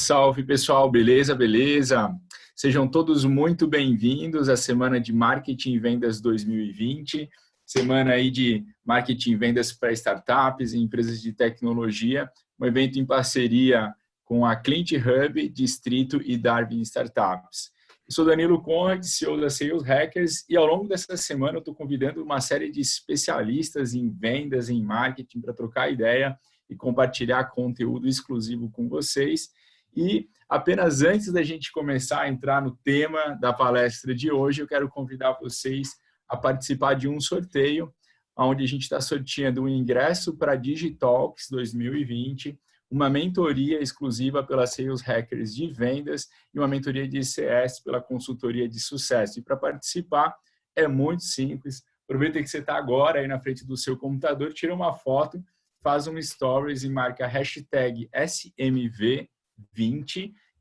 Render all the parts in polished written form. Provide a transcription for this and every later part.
salve, pessoal. Beleza, beleza? Sejam todos muito bem-vindos à Semana de Marketing e Vendas 2020, semana aí de marketing e vendas para startups e empresas de tecnologia, um evento em parceria com a Client Hub, Distrito e Darwin Startups. Eu sou Danilo Conrad, CEO da Sales Hackers, e ao longo dessa semana eu estou convidando uma série de especialistas em vendas, em marketing, para trocar ideia e compartilhar conteúdo exclusivo com vocês. E apenas antes da gente começar a entrar no tema da palestra de hoje, eu quero convidar vocês a participar de um sorteio, onde a gente está sorteando um ingresso para Digitalks 2020, uma mentoria exclusiva pela Sales Hackers de vendas e uma mentoria de CS pela consultoria de sucesso. E para participar é muito simples. Aproveita que você está agora aí na frente do seu computador, tira uma foto, faz um stories e marca a hashtag SMV20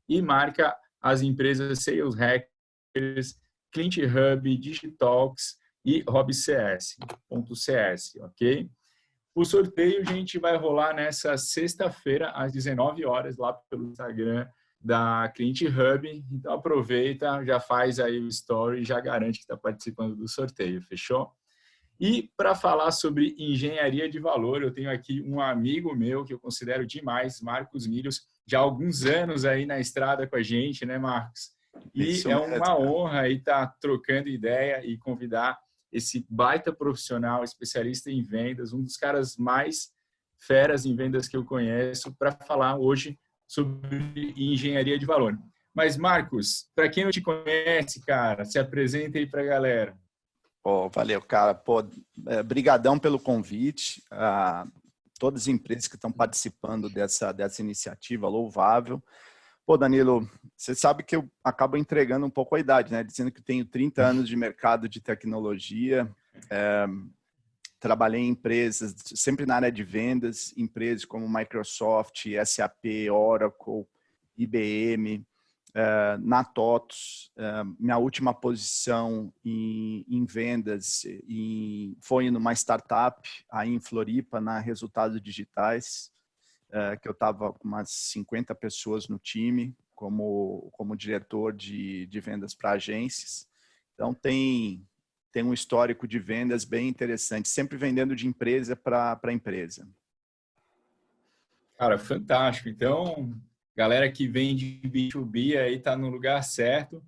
e marca as empresas Sales Hackers, Client Hub, Digitalks e HobCS, ok? O sorteio, gente, vai rolar nessa sexta-feira, às 19 horas, lá pelo Instagram da Client Hub. Então, aproveita, já faz aí o story e já garante que está participando do sorteio, fechou? E para falar sobre engenharia de valor, eu tenho aqui um amigo meu que eu considero demais, Marcos Milhos, já há alguns anos aí na estrada com a gente, né, Marcos? E Isso é mesmo, uma honra aí estar trocando ideia e convidar esse baita profissional, especialista em vendas, um dos caras mais feras em vendas que eu conheço, para falar hoje sobre engenharia de valor. Mas, Marcos, para quem não te conhece, cara, se apresenta aí para a galera. Oh, valeu, cara. Pô, brigadão pelo convite. Todas as empresas que estão participando dessa iniciativa louvável. Pô, Danilo, você sabe que eu acabo entregando um pouco a idade, né? Dizendo que tenho 30 anos de mercado de tecnologia. Trabalhei em empresas, sempre na área de vendas, empresas como Microsoft, SAP, Oracle, IBM, na TOTOS. Minha última posição em vendas foi numa startup aí em Floripa, na Resultados Digitais, que eu estava com umas 50 pessoas no time, como diretor de vendas para agências. Então, tem um histórico de vendas bem interessante, sempre vendendo de empresa para empresa. Cara, fantástico. Então, galera que vem de B2B aí está no lugar certo.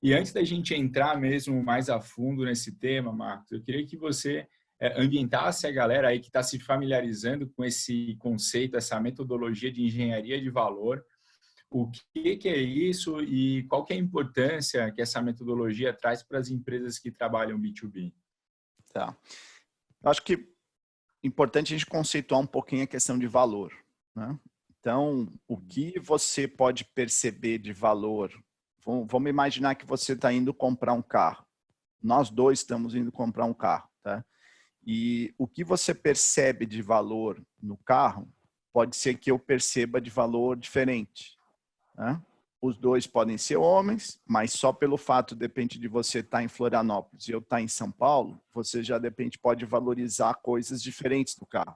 E antes da gente entrar mesmo mais a fundo nesse tema, Marcos, eu queria que você ambientasse a galera aí que está se familiarizando com esse conceito, essa metodologia de engenharia de valor. O que é isso e qual que é a importância que essa metodologia traz para as empresas que trabalham B2B? Tá. Eu acho que é importante a gente conceituar um pouquinho a questão de valor, né? Então, o que você pode perceber de valor? Vamos imaginar que você está indo comprar um carro. Nós dois estamos indo comprar um carro, tá? E o que você percebe de valor no carro pode ser que eu perceba de valor diferente, né? Os dois podem ser homens, mas só pelo fato, depende de você estar em Florianópolis e eu estar em São Paulo, você já, de repente, pode valorizar coisas diferentes do carro.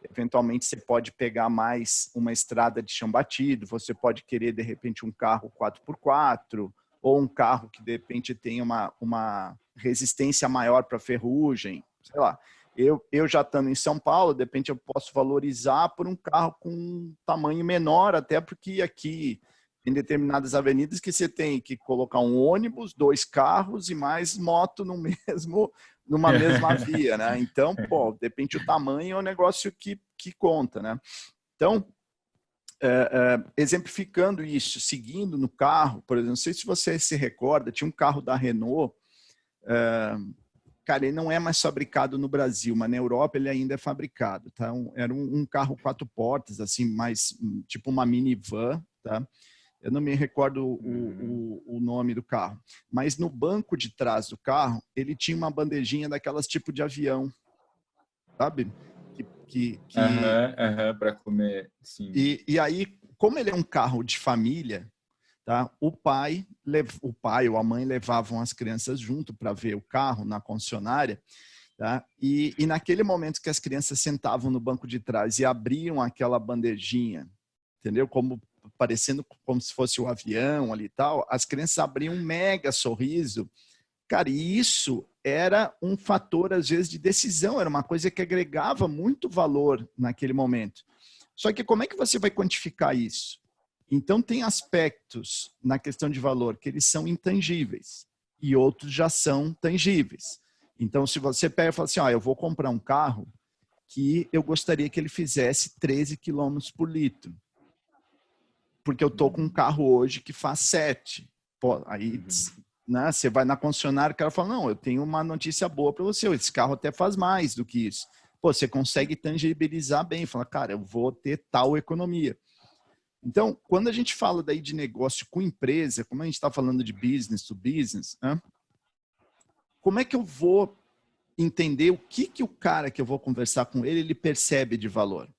Eventualmente, você pode pegar mais uma estrada de chão batido, você pode querer, de repente, um carro 4x4, ou um carro que, de repente, tenha uma resistência maior para ferrugem, sei lá. Eu já estando em São Paulo, de repente, eu posso valorizar por um carro com um tamanho menor, até porque aqui, em determinadas avenidas, que você tem que colocar um ônibus, 2 carros e mais moto numa mesma via, né? Então, pô, de repente o tamanho é um negócio que conta, né? Então, exemplificando isso, seguindo no carro, por exemplo, não sei se você se recorda, tinha um carro da Renault, cara, ele não é mais fabricado no Brasil, mas na Europa ele ainda é fabricado, tá? Era um carro 4 portas, assim, mais tipo uma minivan, tá? Eu não me recordo o nome do carro, mas no banco de trás do carro, ele tinha uma bandejinha daquelas tipo de avião, sabe? Para comer, sim. E aí, como ele é um carro de família, tá? O pai ou a mãe levavam as crianças junto para ver o carro na concessionária, tá? E naquele momento que as crianças sentavam no banco de trás e abriam aquela bandejinha, entendeu? Como parecendo como se fosse o avião ali e tal, as crianças abriam um mega sorriso. Cara, e isso era um fator, às vezes, de decisão, era uma coisa que agregava muito valor naquele momento. Só que como é que você vai quantificar isso? Então, tem aspectos na questão de valor que eles são intangíveis e outros já são tangíveis. Então, se você pega e fala assim, eu vou comprar um carro que eu gostaria que ele fizesse 13 quilômetros por litro, porque eu estou com um carro hoje que faz 7. Pô, aí, né, você vai na concessionária, o cara fala, não, eu tenho uma notícia boa para você, esse carro até faz mais do que isso. Pô, você consegue tangibilizar bem, fala, cara, eu vou ter tal economia. Então, quando a gente fala daí de negócio com empresa, como a gente está falando de business to business, né, como é que eu vou entender o que o cara que eu vou conversar com ele percebe de valor?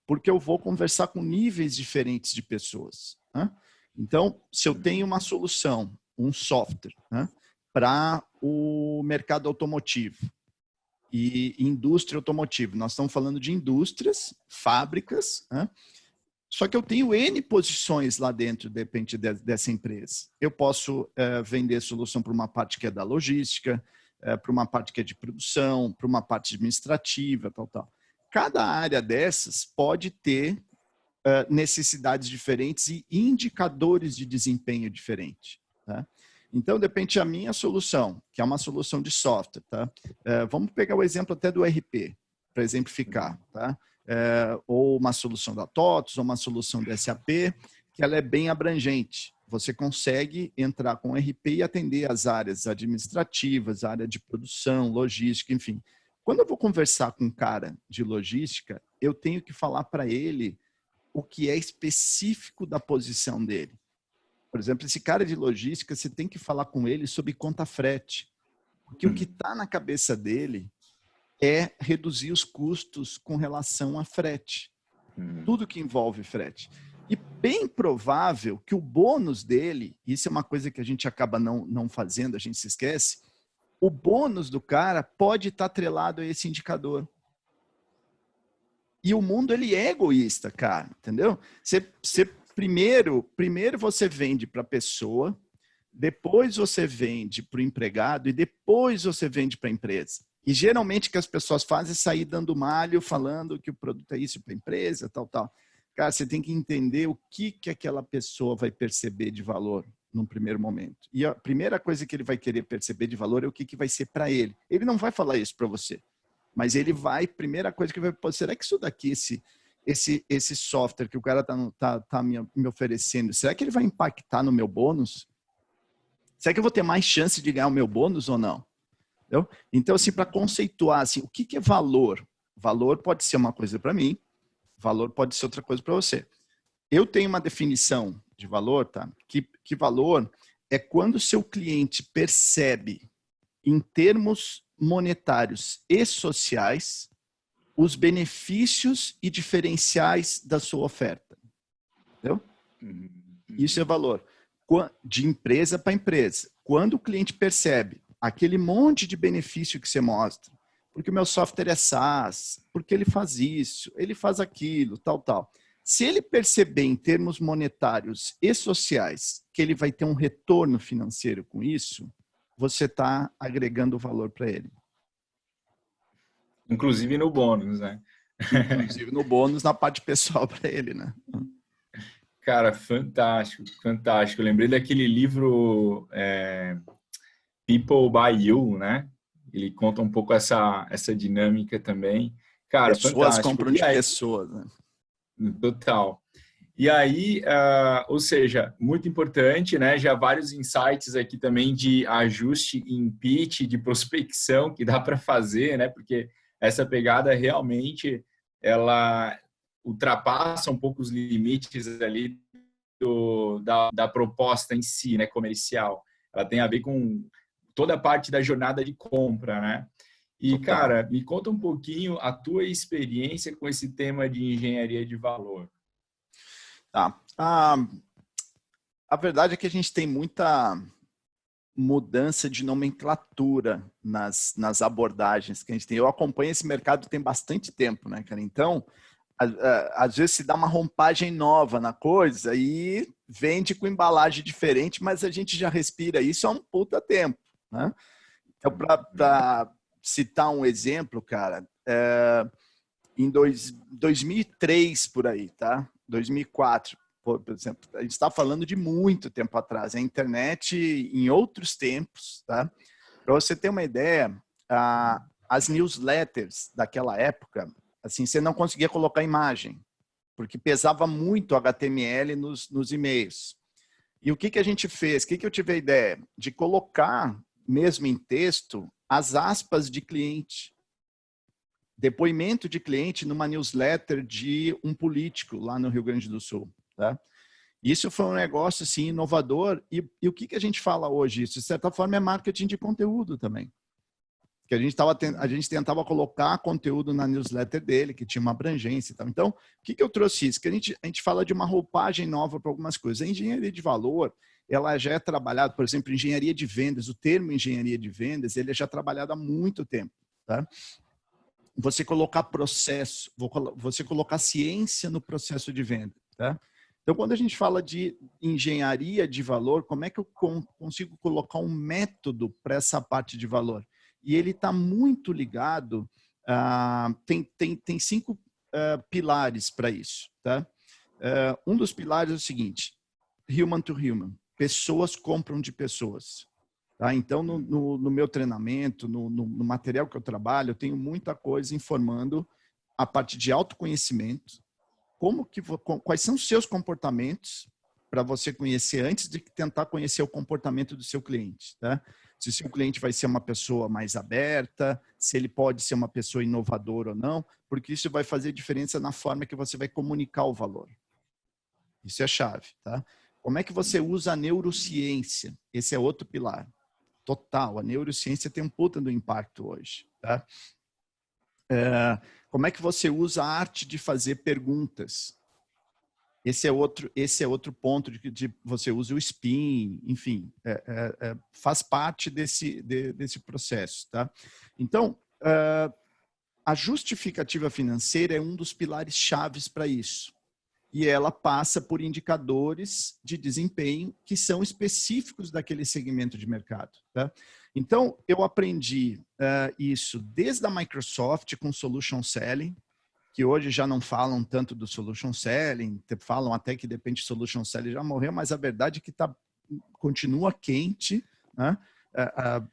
Porque eu vou conversar com níveis diferentes de pessoas. Né? Então, se eu tenho uma solução, um software, né, para o mercado automotivo e indústria automotiva, nós estamos falando de indústrias, fábricas, né? Só que eu tenho N posições lá dentro, de repente, dessa empresa. Eu posso vender solução para uma parte que é da logística, para uma parte que é de produção, para uma parte administrativa, tal. Cada área dessas pode ter necessidades diferentes e indicadores de desempenho diferentes. Tá? Então, de repente, a minha solução, que é uma solução de software, tá? Vamos pegar o exemplo até do RP, para exemplificar, tá? Ou uma solução da TOTOS, ou uma solução do SAP, que ela é bem abrangente. Você consegue entrar com o RP e atender as áreas administrativas, a área de produção, logística, enfim. Quando eu vou conversar com um cara de logística, eu tenho que falar para ele o que é específico da posição dele. Por exemplo, esse cara de logística, você tem que falar com ele sobre conta frete. Porque o que está na cabeça dele é reduzir os custos com relação a frete. Tudo que envolve frete. E bem provável que o bônus dele, isso é uma coisa que a gente acaba não fazendo, a gente se esquece, o bônus do cara pode estar atrelado a esse indicador. E o mundo, ele é egoísta, cara, entendeu? Primeiro você vende para a pessoa, depois você vende para o empregado e depois você vende para a empresa. E geralmente o que as pessoas fazem é sair dando malho, falando que o produto é isso para a empresa, tal. Cara, você tem que entender o que aquela pessoa vai perceber de valor num primeiro momento. E a primeira coisa que ele vai querer perceber de valor é o que vai ser para ele. Ele não vai falar isso para você, mas ele vai, primeira coisa que vai, será que isso daqui, esse software que o cara tá me oferecendo, será que ele vai impactar no meu bônus? Será que eu vou ter mais chance de ganhar o meu bônus ou não? Entendeu? Então, assim, para conceituar, assim, o que é valor? Valor pode ser uma coisa para mim, valor pode ser outra coisa para você. Eu tenho uma definição de valor, tá? Que valor é quando o seu cliente percebe, em termos monetários e sociais, os benefícios e diferenciais da sua oferta. Entendeu? Isso é valor. De empresa para empresa. Quando o cliente percebe aquele monte de benefício que você mostra, porque o meu software é SaaS, porque ele faz isso, ele faz aquilo, tal. Se ele perceber em termos monetários e sociais que ele vai ter um retorno financeiro com isso, você está agregando valor para ele. Inclusive no bônus, né? Inclusive no bônus, na parte pessoal para ele, né? Cara, fantástico, fantástico. Eu lembrei daquele livro People by You, né? Ele conta um pouco essa dinâmica também. Cara, pessoas fantástico. Compram de pessoas, né? Total. E aí, ou seja, muito importante, né? Já vários insights aqui também de ajuste em pitch, de prospecção que dá para fazer, né? Porque essa pegada realmente ela ultrapassa um pouco os limites ali da proposta em si, né? Comercial. Ela tem a ver com toda a parte da jornada de compra, né? E, total. Cara, me conta um pouquinho a tua experiência com esse tema de engenharia de valor. Tá. A verdade é que a gente tem muita mudança de nomenclatura nas abordagens que a gente tem. Eu acompanho esse mercado tem bastante tempo, né, cara? Então, Às vezes se dá uma roupagem nova na coisa e vende com embalagem diferente, mas a gente já respira isso há um puta tempo, né? Então, para citar um exemplo, cara, em 2003, por aí, tá? 2004, por exemplo, a gente está falando de muito tempo atrás. A internet em outros tempos, tá? Para você ter uma ideia, as newsletters daquela época, assim, você não conseguia colocar imagem, porque pesava muito HTML nos e-mails. E o que a gente fez? O que eu tive a ideia? De colocar, mesmo em texto, as aspas de cliente. Depoimento de cliente numa newsletter de um político lá no Rio Grande do Sul. Tá? Isso foi um negócio assim, inovador. E o que a gente fala hoje? Isso, de certa forma, é marketing de conteúdo também. Que a gente tentava colocar conteúdo na newsletter dele, que tinha uma abrangência e tal. Então, o que eu trouxe isso? Que a gente fala de uma roupagem nova para algumas coisas. A engenharia de valor, ela já é trabalhada, por exemplo, engenharia de vendas. O termo engenharia de vendas, ele é já trabalhado há muito tempo. Tá? Você colocar processo, você colocar ciência no processo de venda. Tá? Então, quando a gente fala de engenharia de valor, como é que eu consigo colocar um método para essa parte de valor? E ele está muito ligado, tem 5 pilares para isso. Tá? Um dos pilares é o seguinte, human to human, pessoas compram de pessoas. Tá? Então, no meu treinamento, no material que eu trabalho, eu tenho muita coisa informando a parte de autoconhecimento, quais são os seus comportamentos para você conhecer antes de tentar conhecer o comportamento do seu cliente. Tá? Se o seu cliente vai ser uma pessoa mais aberta, se ele pode ser uma pessoa inovadora ou não, porque isso vai fazer diferença na forma que você vai comunicar o valor. Isso é chave. Tá? Como é que você usa a neurociência? Esse é outro pilar. Total, a neurociência tem um puta do impacto hoje. Tá? Como é que você usa a arte de fazer perguntas? Esse é outro ponto de você usa o spin, enfim, faz parte desse processo. Tá? Então, a justificativa financeira é um dos pilares chaves para isso. E ela passa por indicadores de desempenho que são específicos daquele segmento de mercado. Tá? Então, eu aprendi isso desde a Microsoft com Solution Selling, que hoje já não falam tanto do Solution Selling, falam até que de repente Solution Selling já morreu, mas a verdade é que continua quente, né?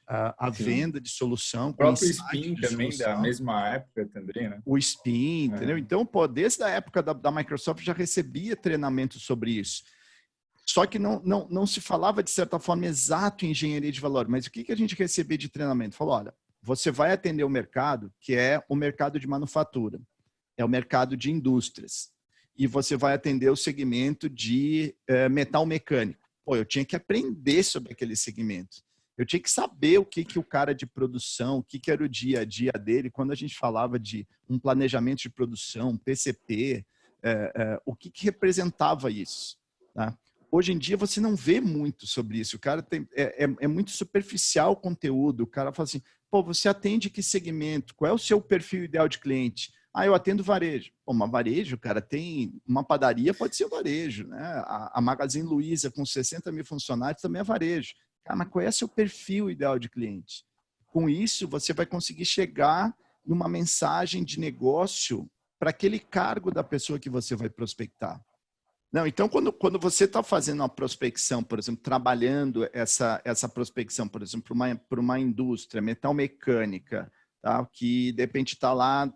A venda de solução. O próprio Spin também, da mesma época também, né? O Spin, entendeu? Então, desde a época da Microsoft já recebia treinamento sobre isso. Só que não se falava, de certa forma, exato em engenharia de valor. Mas o que a gente recebia de treinamento? Falou, olha, você vai atender o mercado, que é o mercado de manufatura, é o mercado de indústrias, e você vai atender o segmento de metal mecânico. Pô, eu tinha que aprender sobre aquele segmento. Eu tinha que saber o que o cara de produção, o que era o dia a dia dele, quando a gente falava de um planejamento de produção, PCP, o que representava isso. Tá? Hoje em dia você não vê muito sobre isso. O cara é muito superficial o conteúdo. O cara fala assim, pô, você atende que segmento? Qual é o seu perfil ideal de cliente? Ah, eu atendo varejo. Pô, mas varejo, cara, tem uma padaria, pode ser varejo, né? A Magazine Luiza com 60 mil funcionários também é varejo. Cara, mas qual é o seu perfil ideal de cliente? Com isso, você vai conseguir chegar numa mensagem de negócio para aquele cargo da pessoa que você vai prospectar. Não, então, quando você está fazendo uma prospecção, por exemplo, trabalhando essa prospecção, por exemplo, para uma indústria metal mecânica, tá? Que de repente está lá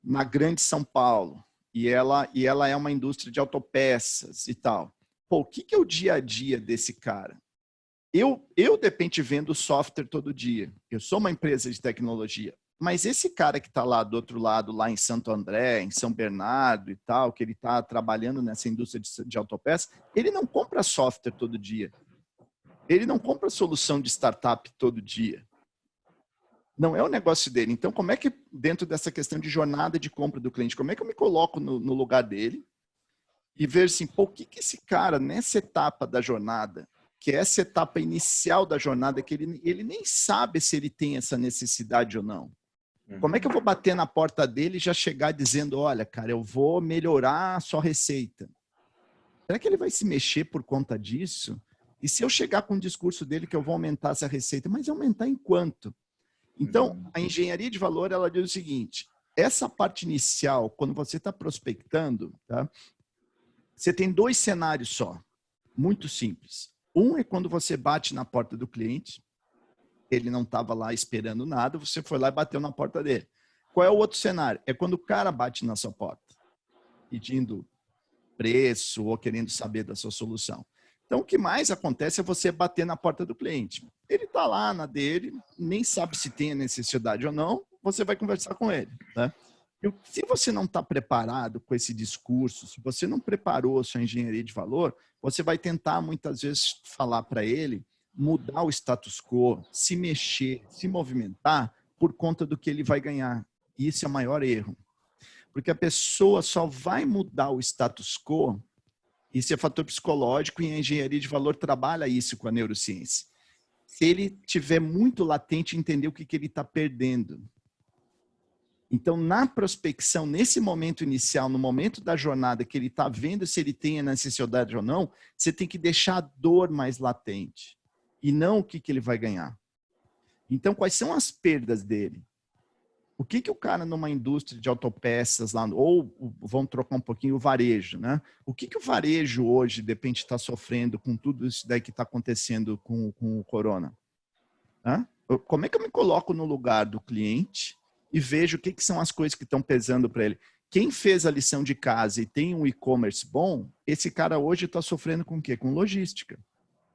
na Grande São Paulo, e ela é uma indústria de autopeças e tal. Pô, o que é o dia a dia desse cara? Eu de repente, vendo software todo dia. Eu sou uma empresa de tecnologia. Mas esse cara que está lá do outro lado, lá em Santo André, em São Bernardo e tal, que ele está trabalhando nessa indústria de autopeças, ele não compra software todo dia. Ele não compra solução de startup todo dia. Não é o negócio dele. Então, como é que, dentro dessa questão de jornada de compra do cliente, como é que eu me coloco no lugar dele e ver assim, pô, o que esse cara, nessa etapa da jornada, que é essa etapa inicial da jornada, que ele nem sabe se ele tem essa necessidade ou não. Como é que eu vou bater na porta dele e já chegar dizendo, olha, cara, eu vou melhorar a sua receita? Será que ele vai se mexer por conta disso? E se eu chegar com o discurso dele que eu vou aumentar essa receita, mas aumentar em quanto? Então, a engenharia de valor, ela diz o seguinte, essa parte inicial, quando você está prospectando, tá? Você tem 2 cenários só, muito simples. Um é quando você bate na porta do cliente, ele não estava lá esperando nada, você foi lá e bateu na porta dele. Qual é o outro cenário? É quando o cara bate na sua porta, pedindo preço ou querendo saber da sua solução. Então, o que mais acontece é você bater na porta do cliente. Ele está lá na dele, nem sabe se tem a necessidade ou não, você vai conversar com ele, né? E se você não está preparado com esse discurso, se você não preparou a sua engenharia de valor, você vai tentar muitas vezes falar para ele mudar o status quo, se mexer, se movimentar por conta do que ele vai ganhar. E isso é o maior erro. Porque a pessoa só vai mudar o status quo, isso é fator psicológico e a engenharia de valor trabalha isso com a neurociência. Se ele tiver muito latente, entender o que ele está perdendo. Então, na prospecção, nesse momento inicial, no momento da jornada, que ele está vendo se ele tem a necessidade ou não, você tem que deixar a dor mais latente e não o que ele vai ganhar. Então, quais são as perdas dele? O que o cara numa indústria de autopeças lá, ou vamos trocar um pouquinho o varejo, né? O que o varejo hoje, de repente, está sofrendo com tudo isso daí que está acontecendo com o corona? Hã? Como é que eu me coloco no lugar do cliente e vejo o que são as coisas que estão pesando para ele? Quem fez a lição de casa e tem um e-commerce bom, esse cara hoje está sofrendo com o quê? Com logística.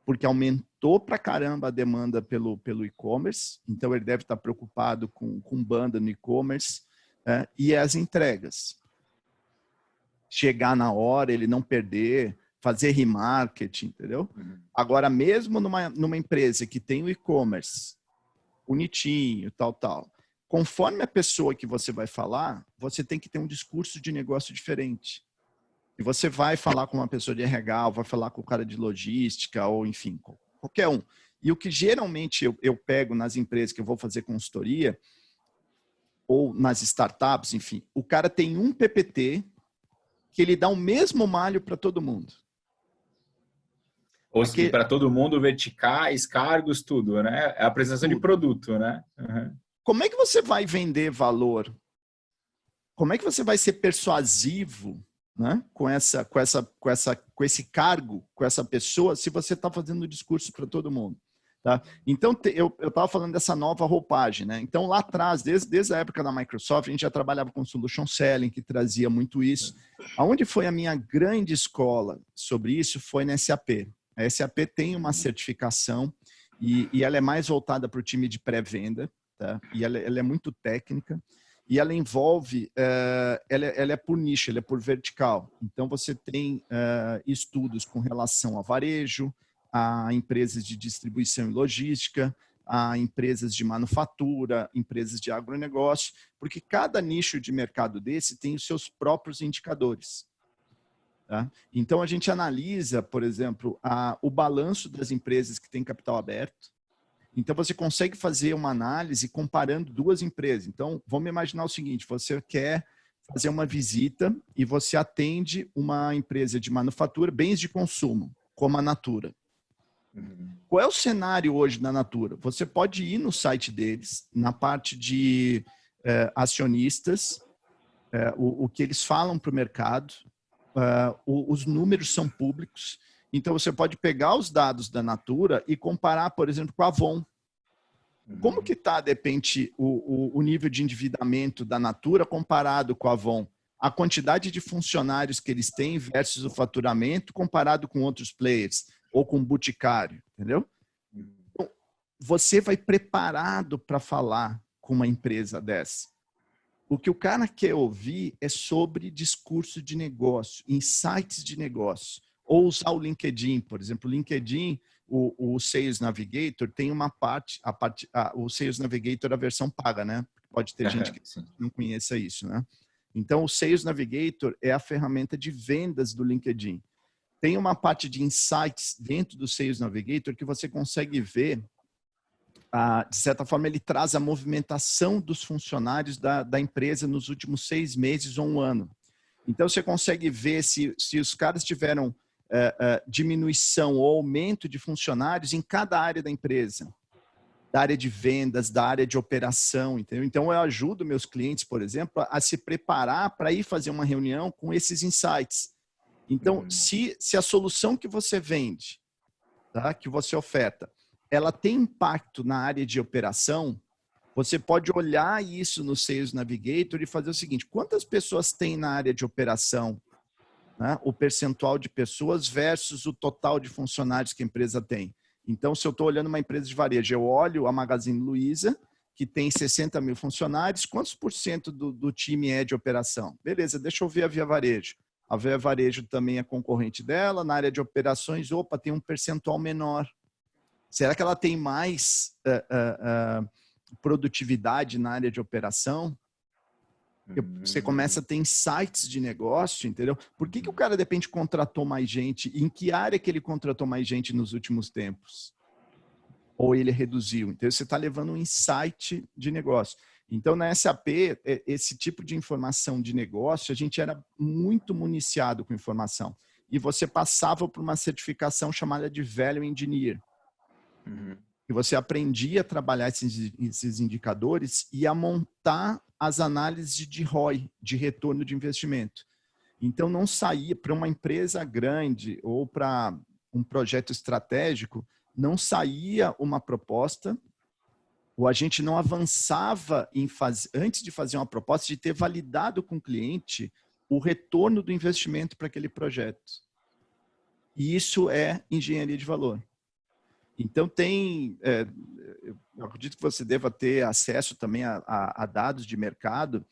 Porque aumentou pra caramba a demanda pelo e-commerce, então ele deve estar preocupado com banda no e-commerce, e as entregas. Chegar na hora, ele não perder, fazer remarketing, entendeu? Agora, mesmo numa empresa que tem o e-commerce bonitinho, tal, conforme a pessoa que você vai falar, você tem que ter um discurso de negócio diferente. E você vai falar com uma pessoa de RH, ou vai falar com o cara de logística, ou enfim, qualquer um. E o que geralmente eu pego nas empresas que eu vou fazer consultoria, ou nas startups, enfim, o cara tem um PPT que ele dá o mesmo malho para todo mundo. Ou seja, para todo mundo, verticais, cargos, tudo, né? É a apresentação de produto, né? Uhum. Como é que você vai vender valor? Como é que você vai ser persuasivo, né? com esse cargo, com essa pessoa, se você está fazendo o discurso para todo mundo? Tá? Então, eu estava falando dessa nova roupagem. Né? Então, lá atrás, desde a época da Microsoft, a gente já trabalhava com Solution Selling, que trazia muito isso. Aonde foi a minha grande escola sobre isso foi na SAP. A SAP tem uma certificação e ela é mais voltada para o time de pré-venda, tá? E ela é muito técnica. E ela envolve, ela é por nicho, ela é por vertical. Então, você tem estudos com relação a varejo, a empresas de distribuição e logística, a empresas de manufatura, empresas de agronegócio, porque cada nicho de mercado desse tem os seus próprios indicadores. Tá? Então, a gente analisa, por exemplo, o balanço das empresas que têm capital aberto. Então, você consegue fazer uma análise comparando 2 empresas. Então, vamos imaginar o seguinte, você quer fazer uma visita e você atende uma empresa de manufatura, bens de consumo, como a Natura. Qual é o cenário hoje da Natura? Você pode ir no site deles, na parte de acionistas, o que eles falam para o mercado, os números são públicos. Então, você pode pegar os dados da Natura e comparar, por exemplo, com a Avon. Como que está, de repente, o nível de endividamento da Natura comparado com a Avon? A quantidade de funcionários que eles têm versus o faturamento comparado com outros players ou com o Boticário, entendeu? Então, você vai preparado para falar com uma empresa dessa. O que o cara quer ouvir é sobre discurso de negócio, insights de negócio. Ou usar o LinkedIn, por exemplo. O LinkedIn, o Sales Navigator, tem uma parte, o Sales Navigator, a versão paga, né? Pode ter gente que não conheça isso, né? Então, o Sales Navigator é a ferramenta de vendas do LinkedIn. Tem uma parte de insights dentro do Sales Navigator que você consegue ver de certa forma, ele traz a movimentação dos funcionários da empresa nos últimos 6 meses ou um ano. Então, você consegue ver se os caras tiveram diminuição ou aumento de funcionários em cada área da empresa. Da área de vendas, da área de operação, entendeu? Então, eu ajudo meus clientes, por exemplo, a se preparar para ir fazer uma reunião com esses insights. Então, se a solução que você vende, tá, que você oferta, ela tem impacto na área de operação, você pode olhar isso no Sales Navigator e fazer o seguinte: quantas pessoas tem na área de operação, né? O percentual de pessoas versus o total de funcionários que a empresa tem. Então, se eu estou olhando uma empresa de varejo, eu olho a Magazine Luiza, que tem 60 mil funcionários, quantos por cento do time é de operação? Beleza, deixa eu ver a Via Varejo. A Via Varejo também é concorrente dela, na área de operações, opa, tem um percentual menor. Será que ela tem mais produtividade na área de operação? Você começa a ter insights de negócio, entendeu? Por que o cara, de repente, contratou mais gente? Em que área que ele contratou mais gente nos últimos tempos? Ou ele reduziu? Então, você está levando um insight de negócio. Então, na SAP, esse tipo de informação de negócio, a gente era muito municiado com informação. E você passava por uma certificação chamada de Value Engineer. E você aprendia a trabalhar esses indicadores e a montar as análises de ROI, de retorno de investimento. Então, não saía para uma empresa grande ou para um projeto estratégico, não saía uma proposta, ou a gente não avançava antes de fazer uma proposta, de ter validado com o cliente o retorno do investimento para aquele projeto. E isso é engenharia de valor. Então, eu acredito que você deva ter acesso também a dados de mercado,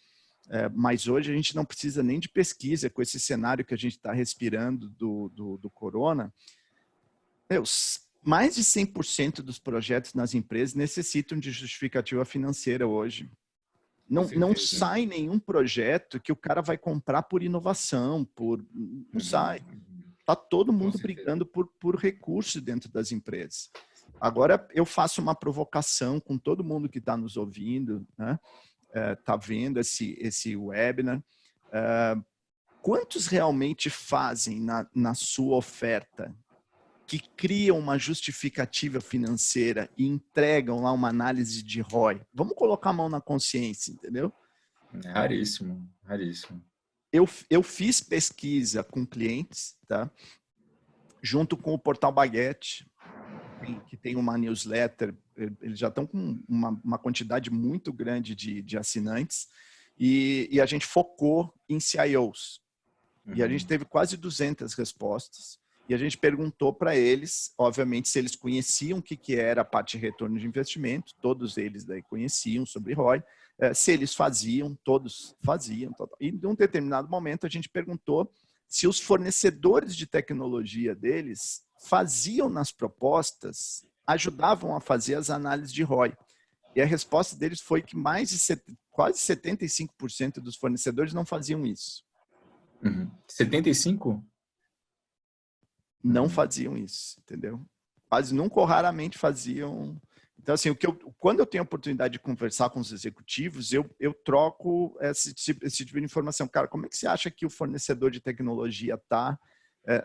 mas hoje a gente não precisa nem de pesquisa com esse cenário que a gente está respirando do corona. Mais de 100% dos projetos nas empresas necessitam de justificativa financeira hoje. Não sai nenhum projeto que o cara vai comprar por inovação, não sai. Está todo mundo brigando por recursos dentro das empresas. Agora, eu faço uma provocação com todo mundo que está nos ouvindo, né? Tá vendo esse webinar. Quantos realmente fazem na sua oferta que criam uma justificativa financeira e entregam lá uma análise de ROI? Vamos colocar a mão na consciência, entendeu? Raríssimo, raríssimo. Eu fiz pesquisa com clientes, tá? Junto com o Portal Baguete, que tem uma newsletter. Eles já estão com uma quantidade muito grande de assinantes, e a gente focou em CIOs. E a gente teve quase 200 respostas, e a gente perguntou para eles, obviamente, se eles conheciam o que era a parte de retorno de investimento. Todos eles daí conheciam sobre ROI. Se eles faziam, todos faziam. E em um determinado momento a gente perguntou se os fornecedores de tecnologia deles faziam nas propostas, ajudavam a fazer as análises de ROI. E a resposta deles foi que quase 75% dos fornecedores não faziam isso. 75%? Não faziam isso, entendeu? Quase nunca ou raramente faziam. Então, assim, quando eu tenho a oportunidade de conversar com os executivos, eu troco esse tipo de informação. Cara, como é que você acha que o fornecedor de tecnologia está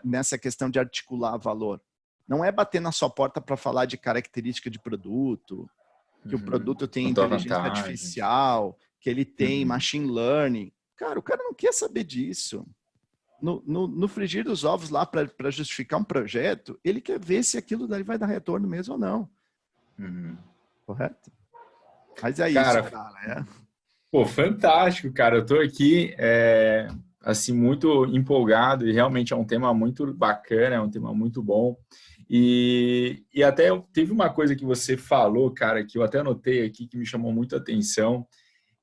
nessa questão de articular valor? Não é bater na sua porta para falar de característica de produto, que o produto tem inteligência artificial, que ele tem machine learning. Cara, o cara não quer saber disso. No frigir dos ovos lá para justificar um projeto, ele quer ver se aquilo daí vai dar retorno mesmo ou não. Correto? Mas é cara, isso, cara. Pô, fantástico, cara. Eu tô aqui, assim, muito empolgado, e realmente é um tema muito bacana, é um tema muito bom. E até teve uma coisa que você falou, cara, que eu até anotei aqui, que me chamou muito a atenção,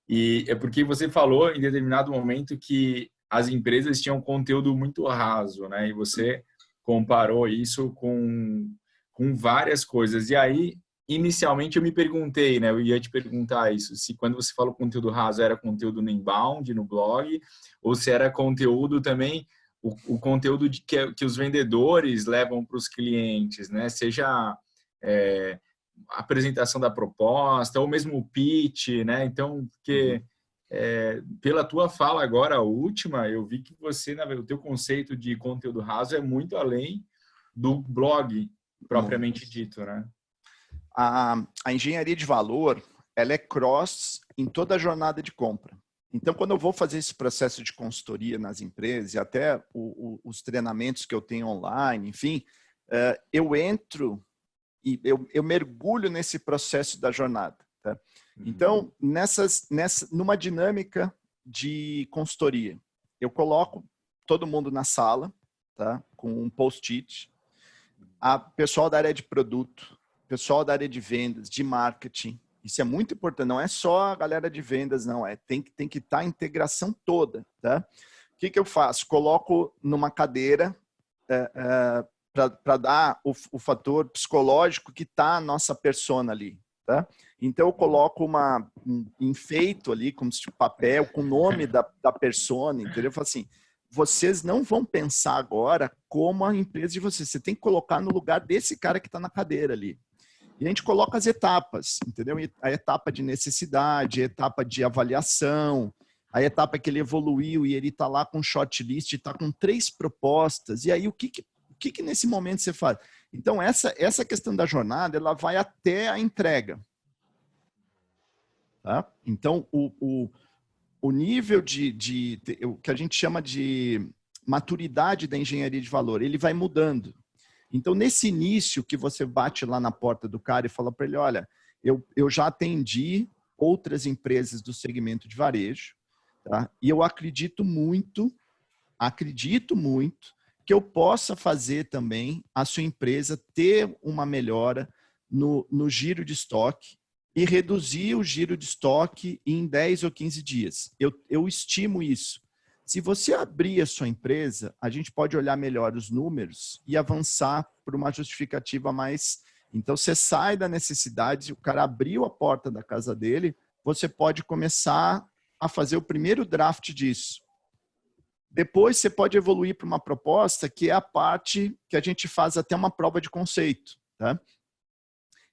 e é porque você falou em determinado momento que as empresas tinham conteúdo muito raso, né? E você comparou isso com várias coisas. E aí, inicialmente, eu me perguntei, né? Eu ia te perguntar isso, se quando você falou conteúdo raso, era conteúdo no inbound, no blog, ou se era conteúdo também, o conteúdo que os vendedores levam para os clientes, né? Seja a apresentação da proposta, ou mesmo o pitch, né? Então, porque pela tua fala agora, a última, eu vi que você, o teu conceito de conteúdo raso é muito além do blog propriamente dito, né? A engenharia de valor, ela é cross em toda a jornada de compra. Então, quando eu vou fazer esse processo de consultoria nas empresas, e até os treinamentos que eu tenho online, enfim, eu entro e eu mergulho nesse processo da jornada. Tá? Então, numa dinâmica de consultoria, eu coloco todo mundo na sala, tá? Com um post-it, a pessoal da área de produto, pessoal da área de vendas, de marketing. Isso é muito importante, não é só a galera de vendas, não. Tem que estar a integração toda. Tá? O que eu faço? Coloco numa cadeira para dar o fator psicológico que está a nossa persona ali. Tá? Então, eu coloco um enfeito ali, como se fosse papel, com o nome da persona, entendeu? Eu falo assim, vocês não vão pensar agora como a empresa de vocês. Você tem que colocar no lugar desse cara que está na cadeira ali. E a gente coloca as etapas, entendeu? A etapa de necessidade, a etapa de avaliação, a etapa que ele evoluiu e ele está lá com shortlist, está com 3 propostas. E aí, o que nesse momento você faz? Então, essa questão da jornada, ela vai até a entrega. Tá? Então, o nível o que a gente chama de maturidade da engenharia de valor, ele vai mudando. Então, nesse início que você bate lá na porta do cara e fala para ele, olha, eu já atendi outras empresas do segmento de varejo, tá? E eu acredito muito que eu possa fazer também a sua empresa ter uma melhora no giro de estoque e reduzir o giro de estoque em 10 ou 15 dias. Eu estimo isso. Se você abrir a sua empresa, a gente pode olhar melhor os números e avançar por uma justificativa mais... Então, você sai da necessidade, se o cara abriu a porta da casa dele, você pode começar a fazer o primeiro draft disso. Depois, você pode evoluir para uma proposta que é a parte que a gente faz até uma prova de conceito. Tá?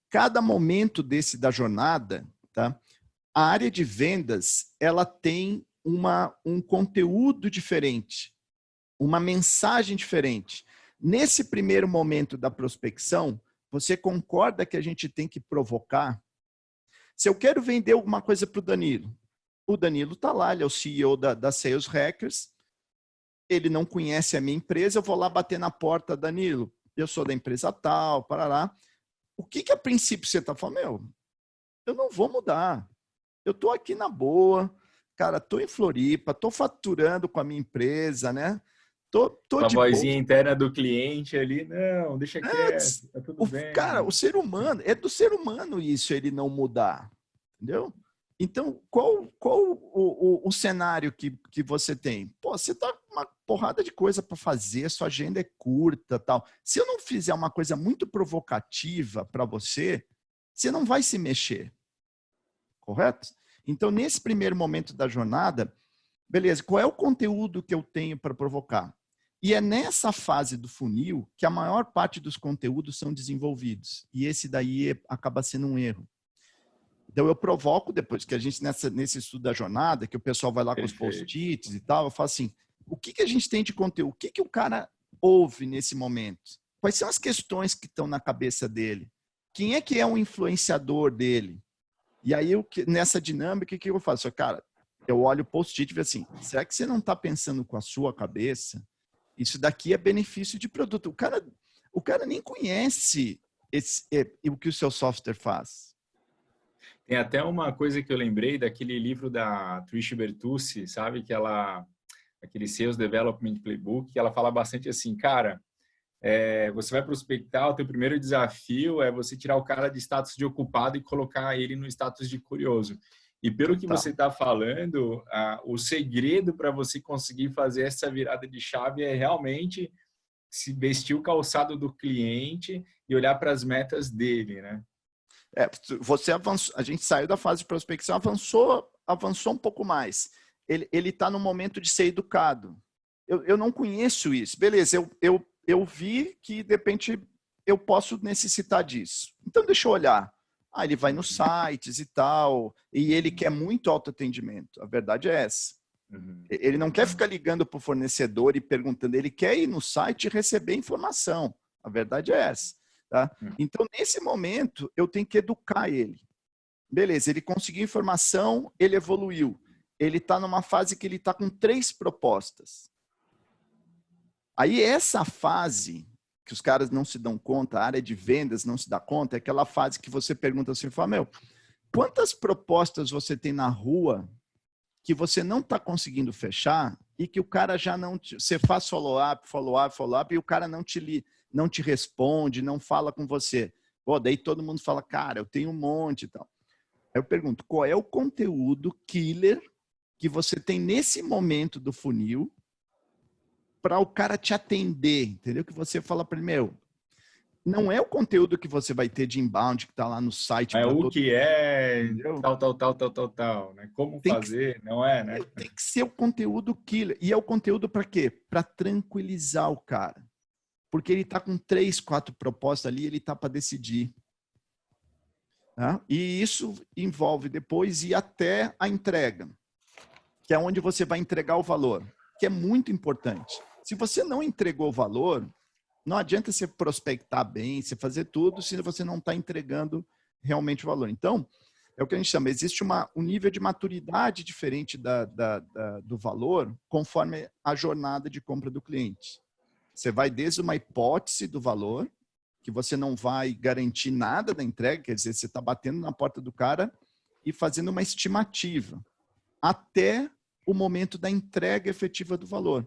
Cada momento da jornada, tá? A área de vendas, ela tem um conteúdo diferente, uma mensagem diferente. Nesse primeiro momento da prospecção, você concorda que a gente tem que provocar? Se eu quero vender alguma coisa para o Danilo está lá, ele é o CEO da Sales Hackers, ele não conhece a minha empresa, eu vou lá bater na porta, Danilo, eu sou da empresa tal, parará. O que a princípio você está falando? Eu não vou mudar. Eu estou aqui na boa, cara, estou em Floripa, estou faturando com a minha empresa, né? Tô a de vozinha boa. interna do cliente ali, não, deixa quieto, tá tudo bem. Cara, o ser humano, é do ser humano isso, ele não mudar, entendeu? Então, qual o cenário que você tem? Pô, você tá com uma porrada de coisa para fazer, sua agenda é curta, tal. Se eu não fizer uma coisa muito provocativa para você, você não vai se mexer, correto? Então, nesse primeiro momento da jornada, beleza, qual é o conteúdo que eu tenho para provocar? E é nessa fase do funil que a maior parte dos conteúdos são desenvolvidos. E esse daí acaba sendo um erro. Então, eu provoco depois, que a gente, nesse estudo da jornada, que o pessoal vai lá com os post-its e tal, eu falo assim, o que a gente tem de conteúdo? O que o cara ouve nesse momento? Quais são as questões que estão na cabeça dele? Quem é o influenciador dele? E aí, nessa dinâmica, o que eu faço? Cara, eu olho o post-it e vejo assim, será que você não está pensando com a sua cabeça? Isso daqui é benefício de produto. O cara nem conhece o que o seu software faz. Tem até uma coisa que eu lembrei daquele livro da Trish Bertucci, sabe? Aquele Sales Development Playbook, que ela fala bastante assim, cara, você vai prospectar, o teu primeiro desafio é você tirar o cara de status de ocupado e colocar ele no status de curioso. E pelo que você está falando, o segredo para você conseguir fazer essa virada de chave é realmente se vestir o calçado do cliente e olhar para as metas dele, né? Você avançou, a gente saiu da fase de prospecção, avançou um pouco mais. Ele está no momento de ser educado. Eu não conheço isso. Beleza, eu vi que, de repente, eu posso necessitar disso. Então, deixa eu olhar. Aí ele vai nos sites e tal, e ele quer muito autoatendimento. A verdade é essa. Ele não quer ficar ligando para o fornecedor e perguntando, ele quer ir no site e receber informação. A verdade é essa. Tá? Então, nesse momento, eu tenho que educar ele. Beleza, ele conseguiu informação, ele evoluiu. Ele está numa fase que ele está com 3 propostas. Aí essa fase, que os caras não se dão conta, a área de vendas não se dá conta, é aquela fase que você pergunta assim, fala, meu, quantas propostas você tem na rua que você não está conseguindo fechar e que o cara já não... Você faz follow-up, e o cara não te responde, não fala com você. Pô, daí todo mundo fala, cara, eu tenho um monte e tal. Aí eu pergunto, qual é o conteúdo killer que você tem nesse momento do funil para o cara te atender, entendeu? Que você fala para ele, meu, não é o conteúdo que você vai ter de inbound que está lá no site. É o todo... que é entendeu? tal, né? Como fazer, não é, né? Tem que ser o conteúdo killer. E é o conteúdo para quê? Para tranquilizar o cara. Porque ele está com 3, 4 propostas ali, ele está para decidir. Tá? E isso envolve depois ir até a entrega, que é onde você vai entregar o valor, que é muito importante. Se você não entregou o valor, não adianta você prospectar bem, você fazer tudo, se você não está entregando realmente o valor. Então, é o que a gente chama, existe um nível de maturidade diferente do valor conforme a jornada de compra do cliente. Você vai desde uma hipótese do valor, que você não vai garantir nada da entrega, quer dizer, você está batendo na porta do cara e fazendo uma estimativa, até o momento da entrega efetiva do valor,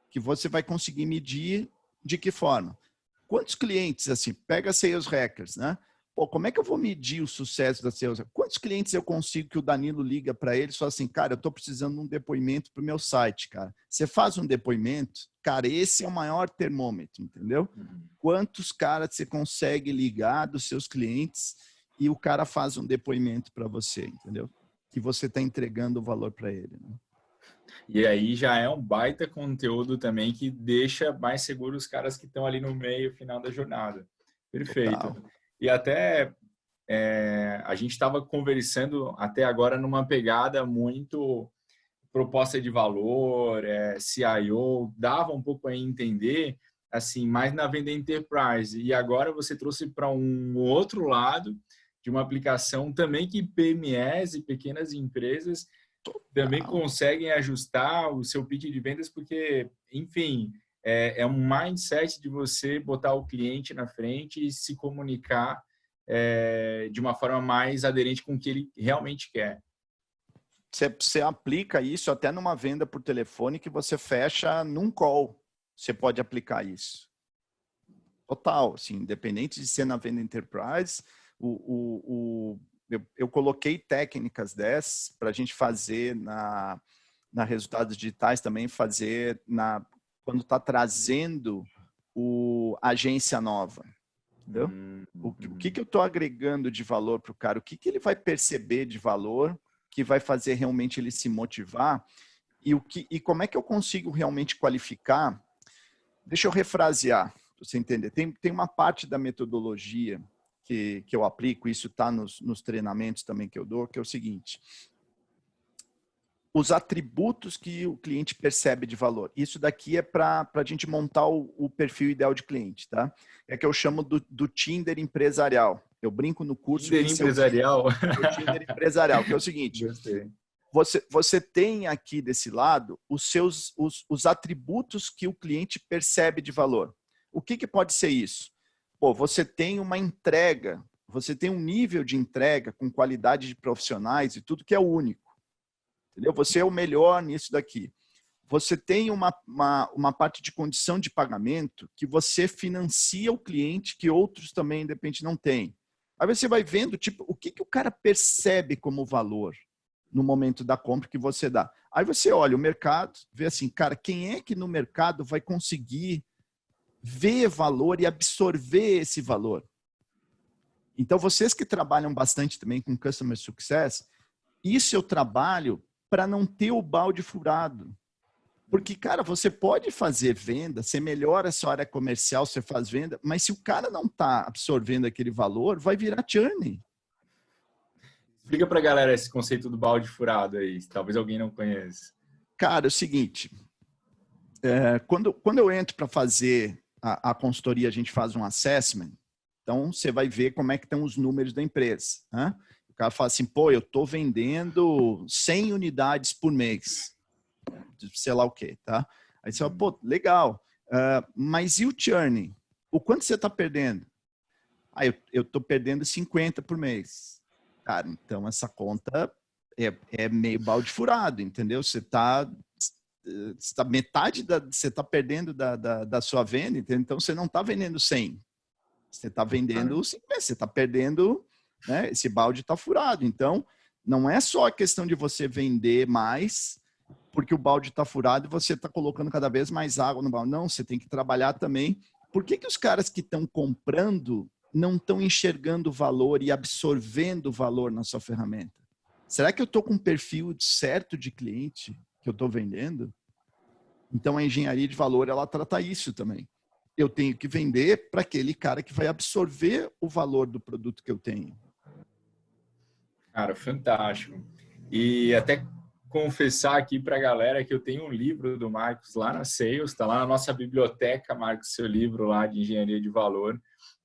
que você vai conseguir medir de que forma. Quantos clientes, assim, pega Sales Hackers, né? Pô, como é que eu vou medir o sucesso da Sales Hackers? Quantos clientes eu consigo que o Danilo liga para ele e fala assim, cara, eu estou precisando de um depoimento para o meu site, cara. Você faz um depoimento, cara, esse é o maior termômetro, entendeu? Quantos caras você consegue ligar dos seus clientes e o cara faz um depoimento para você, entendeu? Que você está entregando o valor para ele, né? E aí já é um baita conteúdo também que deixa mais seguro os caras que estão ali no meio, final da jornada. Perfeito. Total. E até a gente estava conversando até agora numa pegada muito proposta de valor, CIO, dava um pouco a entender, assim, mais na venda enterprise. E agora você trouxe para um outro lado de uma aplicação também que PMEs e pequenas empresas também conseguem ajustar o seu pitch de vendas, porque, enfim, é um mindset de você botar o cliente na frente e se comunicar de uma forma mais aderente com o que ele realmente quer. Você aplica isso até numa venda por telefone que você fecha num call. Você pode aplicar isso. Total, assim, independente de ser na venda enterprise, eu coloquei técnicas dessas para a gente fazer na resultados digitais também, fazer quando está trazendo a agência nova. Entendeu? O que eu estou agregando de valor para o cara? O que ele vai perceber de valor que vai fazer realmente ele se motivar? E como é que eu consigo realmente qualificar? Deixa eu refrasear, para você entender. Tem uma parte da metodologia que eu aplico, isso está nos treinamentos também que eu dou, que é o seguinte: os atributos que o cliente percebe de valor. Isso daqui é para a gente montar o perfil ideal de cliente, tá? É que eu chamo do Tinder empresarial. Eu brinco no curso. Tinder empresarial? É o Tinder empresarial, que é o seguinte. Gostei. Você tem aqui desse lado os atributos que o cliente percebe de valor. O que pode ser isso? Pô, você tem uma entrega, você tem um nível de entrega com qualidade de profissionais e tudo que é único. Entendeu? Você é o melhor nisso daqui. Você tem uma parte de condição de pagamento que você financia o cliente que outros também, de repente, não têm. Aí você vai vendo tipo, o que o cara percebe como valor no momento da compra que você dá. Aí você olha o mercado, vê assim, cara, quem é que no mercado vai conseguir ver valor e absorver esse valor? Então, vocês que trabalham bastante também com Customer Success, isso eu trabalho para não ter o balde furado. Porque, cara, você pode fazer venda, você melhora a sua área comercial, você faz venda, mas se o cara não está absorvendo aquele valor, vai virar churn. Explica para a galera esse conceito do balde furado aí, talvez alguém não conheça. Cara, é o seguinte, quando eu entro para fazer a consultoria, a gente faz um assessment, então você vai ver como é que estão os números da empresa. Né? O cara fala assim, pô, eu estou vendendo 100 unidades por mês, sei lá o quê, tá? Aí você fala, pô, legal, mas e o churn? O quanto você está perdendo? Ah, eu estou perdendo 50 por mês. Cara, então essa conta é meio balde furado, entendeu? Você está metade você está perdendo da sua venda, entendeu? Então você não está vendendo 100. Você está vendendo 50, você está perdendo, né? Esse balde está furado. Então, não é só a questão de você vender mais, porque o balde está furado e você está colocando cada vez mais água no balde. Não, você tem que trabalhar também. Por que os caras que estão comprando não estão enxergando o valor e absorvendo o valor na sua ferramenta? Será que eu estou com um perfil certo de cliente que eu estou vendendo? Então, a engenharia de valor, ela trata isso também. Eu tenho que vender para aquele cara que vai absorver o valor do produto que eu tenho. Cara, fantástico. E até confessar aqui para a galera que eu tenho um livro do Marcos lá na Sales, está lá na nossa biblioteca, Marcos, seu livro lá de engenharia de valor.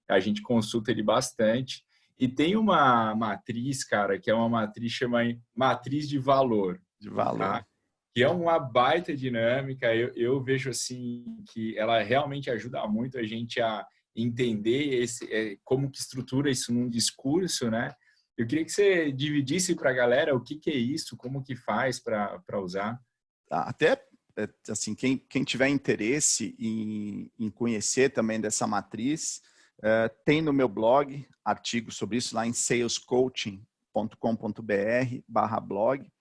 A gente consulta ele bastante. E tem uma matriz, cara, que é uma matriz chamada matriz de valor. De valor. Tá? Que é uma baita dinâmica. Eu vejo assim que ela realmente ajuda muito a gente a entender como que estrutura isso num discurso, né? Eu queria que você dividisse para a galera o que é isso, como que faz para usar. Até, assim, quem tiver interesse em conhecer também dessa matriz, tem no meu blog artigos sobre isso lá em salescoaching.com.br/blog.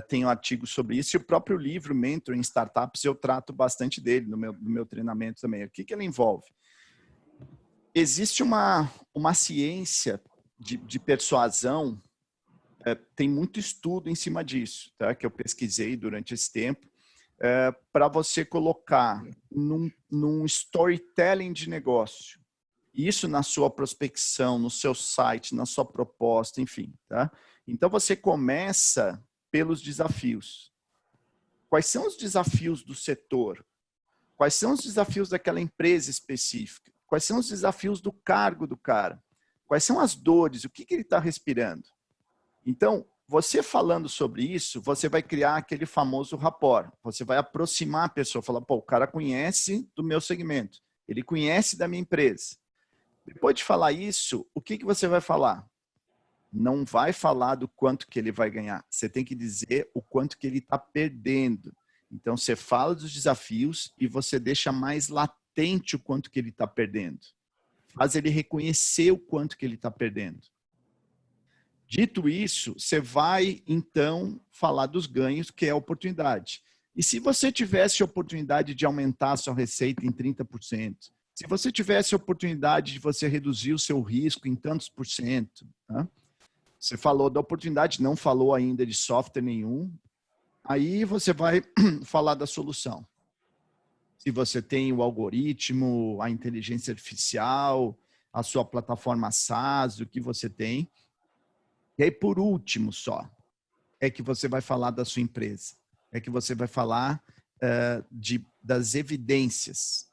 Tem um artigo sobre isso e o próprio livro Mentor em Startups eu trato bastante dele no meu treinamento também. O que ele envolve? Existe uma ciência de persuasão, tem muito estudo em cima disso, tá? Que eu pesquisei durante esse tempo, para você colocar num storytelling de negócio. Isso na sua prospecção, no seu site, na sua proposta, enfim. Tá? Então, você começa pelos desafios. Quais são os desafios do setor? Quais são os desafios daquela empresa específica? Quais são os desafios do cargo do cara? Quais são as dores? O que ele está respirando? Então, você falando sobre isso, você vai criar aquele famoso rapport. Você vai aproximar a pessoa, falar, pô, o cara conhece do meu segmento, ele conhece da minha empresa. Depois de falar isso, o que você vai falar? Não vai falar do quanto que ele vai ganhar. Você tem que dizer o quanto que ele está perdendo. Então, você fala dos desafios e você deixa mais latente o quanto que ele está perdendo. Faz ele reconhecer o quanto que ele está perdendo. Dito isso, você vai, então, falar dos ganhos, que é a oportunidade. E se você tivesse a oportunidade de aumentar a sua receita em 30%, se você tivesse a oportunidade de você reduzir o seu risco em tantos por cento, tá? Você falou da oportunidade, não falou ainda de software nenhum, aí você vai falar da solução. Se você tem o algoritmo, a inteligência artificial, a sua plataforma SaaS, o que você tem. E aí, por último só, é que você vai falar da sua empresa. É que você vai falar das evidências.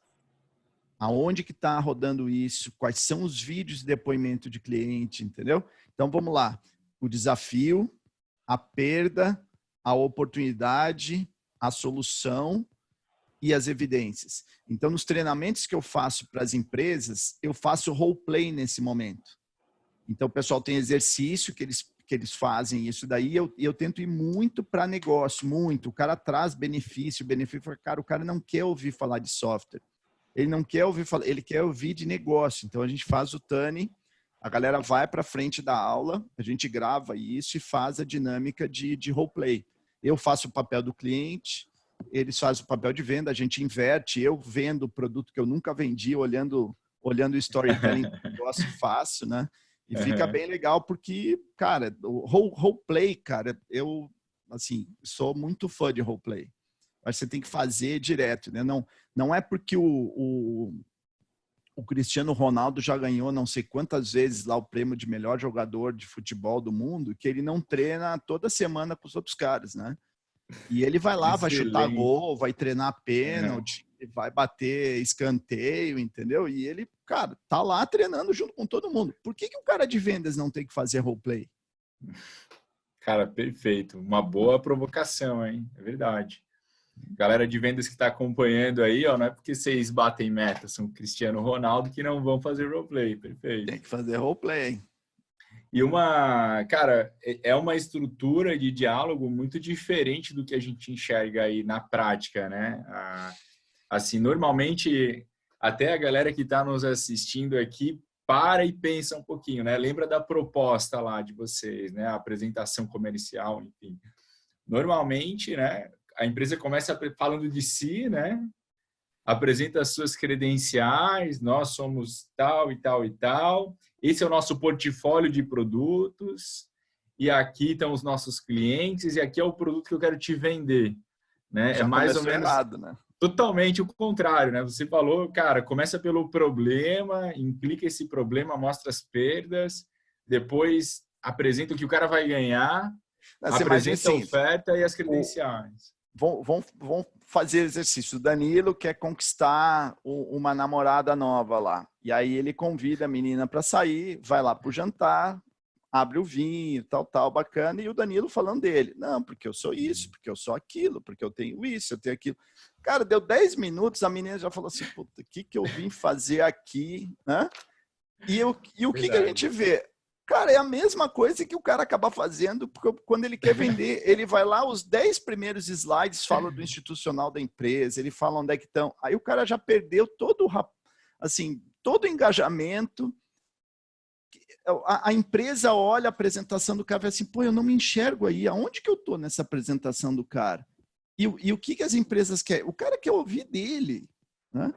Aonde que está rodando isso? Quais são os vídeos de depoimento de cliente, entendeu? Então, vamos lá. O desafio, a perda, a oportunidade, a solução e as evidências. Então, nos treinamentos que eu faço para as empresas, eu faço roleplay nesse momento. Então, o pessoal tem exercício que eles fazem isso daí, eu tento ir muito para negócio, muito. O cara traz benefício, cara, o cara não quer ouvir falar de software. Ele não quer ouvir falar, ele quer ouvir de negócio. Então, a gente faz o Tani, a galera vai para frente da aula, a gente grava isso e faz a dinâmica de roleplay. Eu faço o papel do cliente, eles fazem o papel de venda, a gente inverte, eu vendo o produto que eu nunca vendi, olhando o storytelling do negócio faço, né? E fica bem legal porque, cara, o roleplay, cara, eu, assim, sou muito fã de roleplay. Mas você tem que fazer direto, né? Não é porque o o Cristiano Ronaldo já ganhou não sei quantas vezes lá o prêmio de melhor jogador de futebol do mundo, que ele não treina toda semana com os outros caras, né? E ele vai lá, vai chutar Excelente. gol, vai treinar pênalti, vai bater escanteio, entendeu? E ele, cara, tá lá treinando junto com todo mundo. Por que o cara de vendas não tem que fazer roleplay? Cara, perfeito. Uma boa provocação, hein? É verdade. Galera de vendas que está acompanhando aí, ó, não é porque vocês batem meta, são Cristiano Ronaldo que não vão fazer roleplay. Perfeito. Tem que fazer roleplay. E cara, é uma estrutura de diálogo muito diferente do que a gente enxerga aí na prática, né? Assim, normalmente, até a galera que está nos assistindo aqui para e pensa um pouquinho, né? Lembra da proposta lá de vocês, né? A apresentação comercial, enfim. Normalmente, né? A empresa começa falando de si, né? Apresenta as suas credenciais, nós somos tal e tal e tal, esse é o nosso portfólio de produtos, e aqui estão os nossos clientes, e aqui é o produto que eu quero te vender. Né? Já é mais ou começou menos errado, né? totalmente o contrário. Né? Você falou, cara, começa pelo problema, implica esse problema, mostra as perdas, depois apresenta o que o cara vai ganhar, Você imagina apresenta a assim, oferta e as credenciais. vão fazer exercício. O Danilo quer conquistar uma namorada nova lá. E aí ele convida a menina para sair, vai lá para o jantar, abre o vinho, tal, bacana. E o Danilo falando dele. Não, porque eu sou isso, porque eu sou aquilo, porque eu tenho isso, eu tenho aquilo. Cara, deu 10 minutos, a menina já falou assim, puta, o que eu vim fazer aqui? Né? E o que a gente vê? Cara, é a mesma coisa que o cara acaba fazendo, porque quando ele quer vender, ele vai lá, os 10 primeiros slides falam do institucional da empresa, ele fala onde é que estão. Aí o cara já perdeu todo o engajamento. A empresa olha a apresentação do cara e fala assim, pô, eu não me enxergo aí, aonde que eu tô nessa apresentação do cara? E o que as empresas querem? O cara quer ouvir dele, né?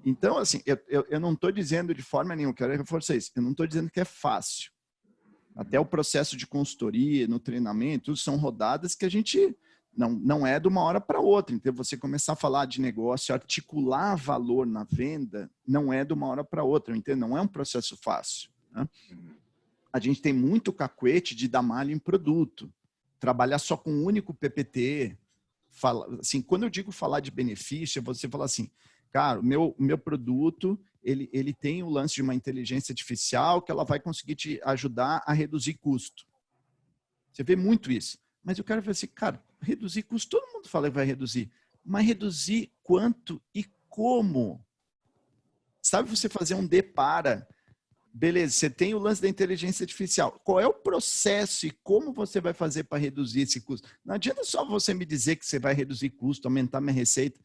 Então, assim, eu não estou dizendo de forma nenhuma, quero reforçar isso, eu não estou dizendo que é fácil. Até o processo de consultoria, no treinamento, tudo são rodadas que a gente não é de uma hora para outra. Então, você começar a falar de negócio, articular valor na venda, não é de uma hora para outra. Então, não é um processo fácil. Né? A gente tem muito cacuete de dar malha em produto, trabalhar só com um único PPT. Assim, quando eu digo falar de benefício, você fala assim, cara, o meu produto, ele tem o lance de uma inteligência artificial que ela vai conseguir te ajudar a reduzir custo. Você vê muito isso. Mas o cara fala assim, cara, reduzir custo, todo mundo fala que vai reduzir. Mas reduzir quanto e como? Sabe você fazer um depara? Beleza, você tem o lance da inteligência artificial. Qual é o processo e como você vai fazer para reduzir esse custo? Não adianta só você me dizer que você vai reduzir custo, aumentar minha receita.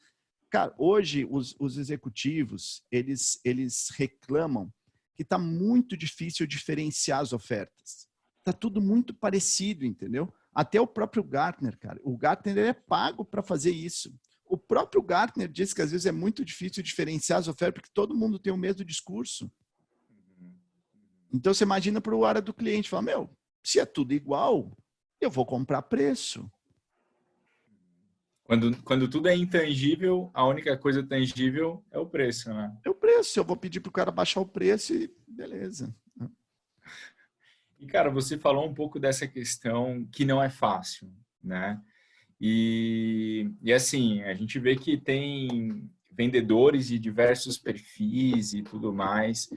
Cara, hoje os executivos, eles reclamam que está muito difícil diferenciar as ofertas. Está tudo muito parecido, entendeu? Até o próprio Gartner, cara. O Gartner ele é pago para fazer isso. O próprio Gartner diz que às vezes é muito difícil diferenciar as ofertas porque todo mundo tem o mesmo discurso. Então você imagina para o área do cliente, fala, meu, se é tudo igual, eu vou comprar preço. Quando tudo é intangível, a única coisa tangível é o preço, né? É o preço. Eu vou pedir para o cara baixar o preço e beleza. E, cara, você falou um pouco dessa questão que não é fácil, né? E assim, a gente vê que tem vendedores de diversos perfis e tudo mais.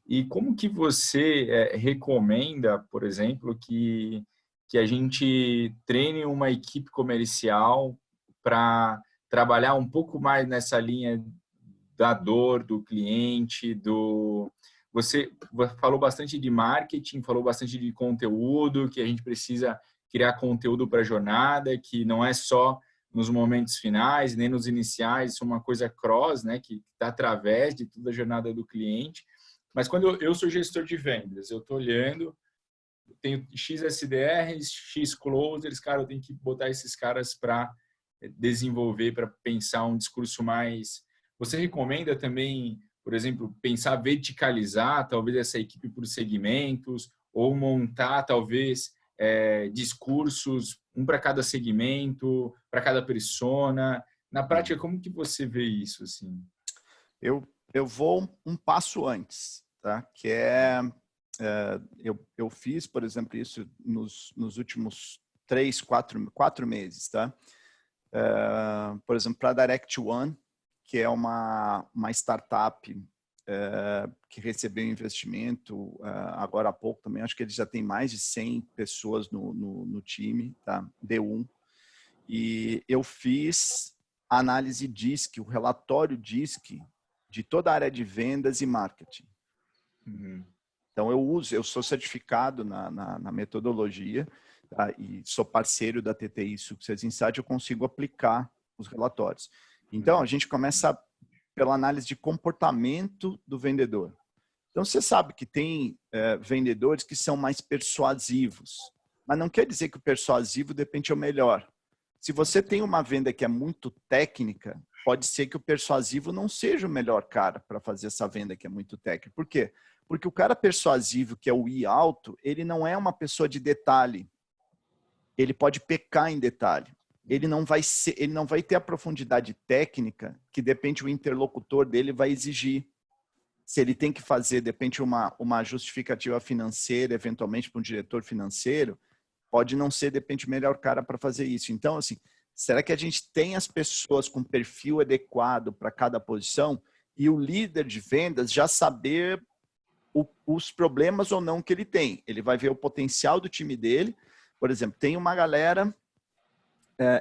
E como que você recomenda, por exemplo, que a gente treine uma equipe comercial para trabalhar um pouco mais nessa linha da dor do cliente, Você falou bastante de marketing, falou bastante de conteúdo, que a gente precisa criar conteúdo para a jornada, que não é só nos momentos finais, nem nos iniciais, isso é uma coisa cross, né, que está através de toda a jornada do cliente. Mas quando eu sou gestor de vendas, eu estou olhando, tenho X SDRs, X closers, cara, eu tenho que botar esses caras para desenvolver, para pensar um discurso mais... Você recomenda também, por exemplo, pensar verticalizar, talvez essa equipe por segmentos, ou montar, talvez, discursos, um para cada segmento, para cada persona? Na prática, como que você vê isso? Assim? eu vou um passo antes, tá? Que eu fiz, por exemplo, isso nos últimos 4 meses, tá? Por exemplo, para a Direct One, que é uma startup que recebeu investimento agora há pouco também. Acho que eles já têm mais de 100 pessoas no time, tá? D1. E eu fiz a análise DISC, o relatório DISC de toda a área de vendas e marketing. Uhum. Então, eu sou certificado na metodologia, tá? E sou parceiro da TTI Success Insight, eu consigo aplicar os relatórios. Então, a gente começa pela análise de comportamento do vendedor. Então, você sabe que tem vendedores que são mais persuasivos, mas não quer dizer que o persuasivo, de repente, é o melhor. Se você tem uma venda que é muito técnica, pode ser que o persuasivo não seja o melhor cara para fazer essa venda que é muito técnica. Por quê? Porque o cara persuasivo, que é o I alto, ele não é uma pessoa de detalhe. Ele pode pecar em detalhe. Ele não vai ter a profundidade técnica que, de repente, o interlocutor dele vai exigir. Se ele tem que fazer, de repente, uma justificativa financeira, eventualmente para um diretor financeiro, pode não ser, de repente, o melhor cara para fazer isso. Então, assim, será que a gente tem as pessoas com perfil adequado para cada posição e o líder de vendas já saber os problemas ou não que ele tem? Ele vai ver o potencial do time dele. Por exemplo, tem uma galera,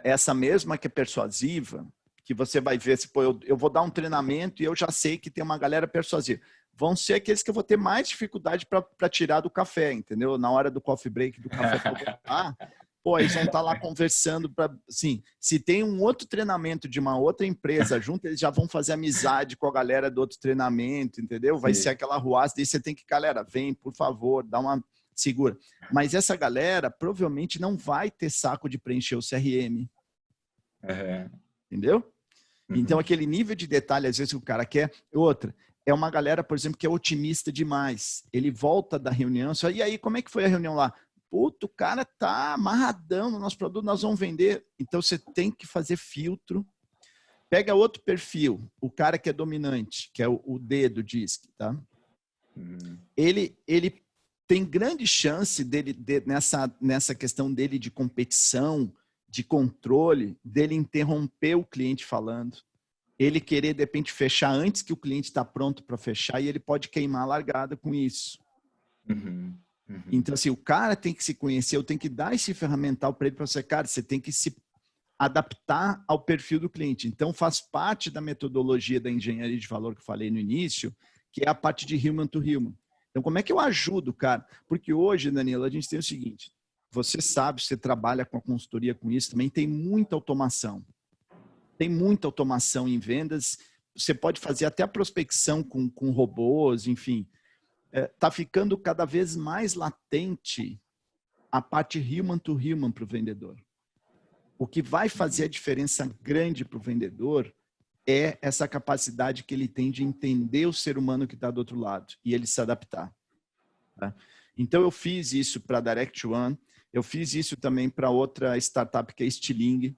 essa mesma que é persuasiva, que você vai ver, se, pô, eu vou dar um treinamento e eu já sei que tem uma galera persuasiva. Vão ser aqueles que eu vou ter mais dificuldade para tirar do café, entendeu? Na hora do coffee break, do café para voltar, pô, eles vão estar lá conversando. Assim, se tem um outro treinamento de uma outra empresa junto, eles já vão fazer amizade com a galera do outro treinamento, entendeu? Vai ser aquela ruaça, daí você tem que, galera, vem, por favor, dá uma segura. Mas essa galera provavelmente não vai ter saco de preencher o CRM. Entendeu? Então, aquele nível de detalhe, às vezes, que o cara quer. Outra, é uma galera, por exemplo, que é otimista demais. Ele volta da reunião, só, e aí, como é que foi a reunião lá? Puta, o cara tá amarradão no nosso produto, nós vamos vender. Então, você tem que fazer filtro. Pega outro perfil, o cara que é dominante, que é o D do DISC, tá? Ele tem grande chance nessa questão dele de competição, de controle, dele interromper o cliente falando, ele querer, de repente, fechar antes que o cliente está pronto para fechar e ele pode queimar a largada com isso. Então, assim, o cara tem que se conhecer, eu tenho que dar esse ferramental para ele, para você, cara, você tem que se adaptar ao perfil do cliente. Então, faz parte da metodologia da engenharia de valor que eu falei no início, que é a parte de human to human. Então, como é que eu ajudo, cara? Porque hoje, Danilo, a gente tem o seguinte, você sabe, você trabalha com a consultoria com isso, também tem muita automação. Tem muita automação em vendas, você pode fazer até a prospecção com robôs, enfim. Está ficando cada vez mais latente a parte human to human para o vendedor. O que vai fazer a diferença grande para o vendedor é essa capacidade que ele tem de entender o ser humano que está do outro lado e ele se adaptar. Tá? Então, eu fiz isso para a Direct One, eu fiz isso também para outra startup que é Stiling.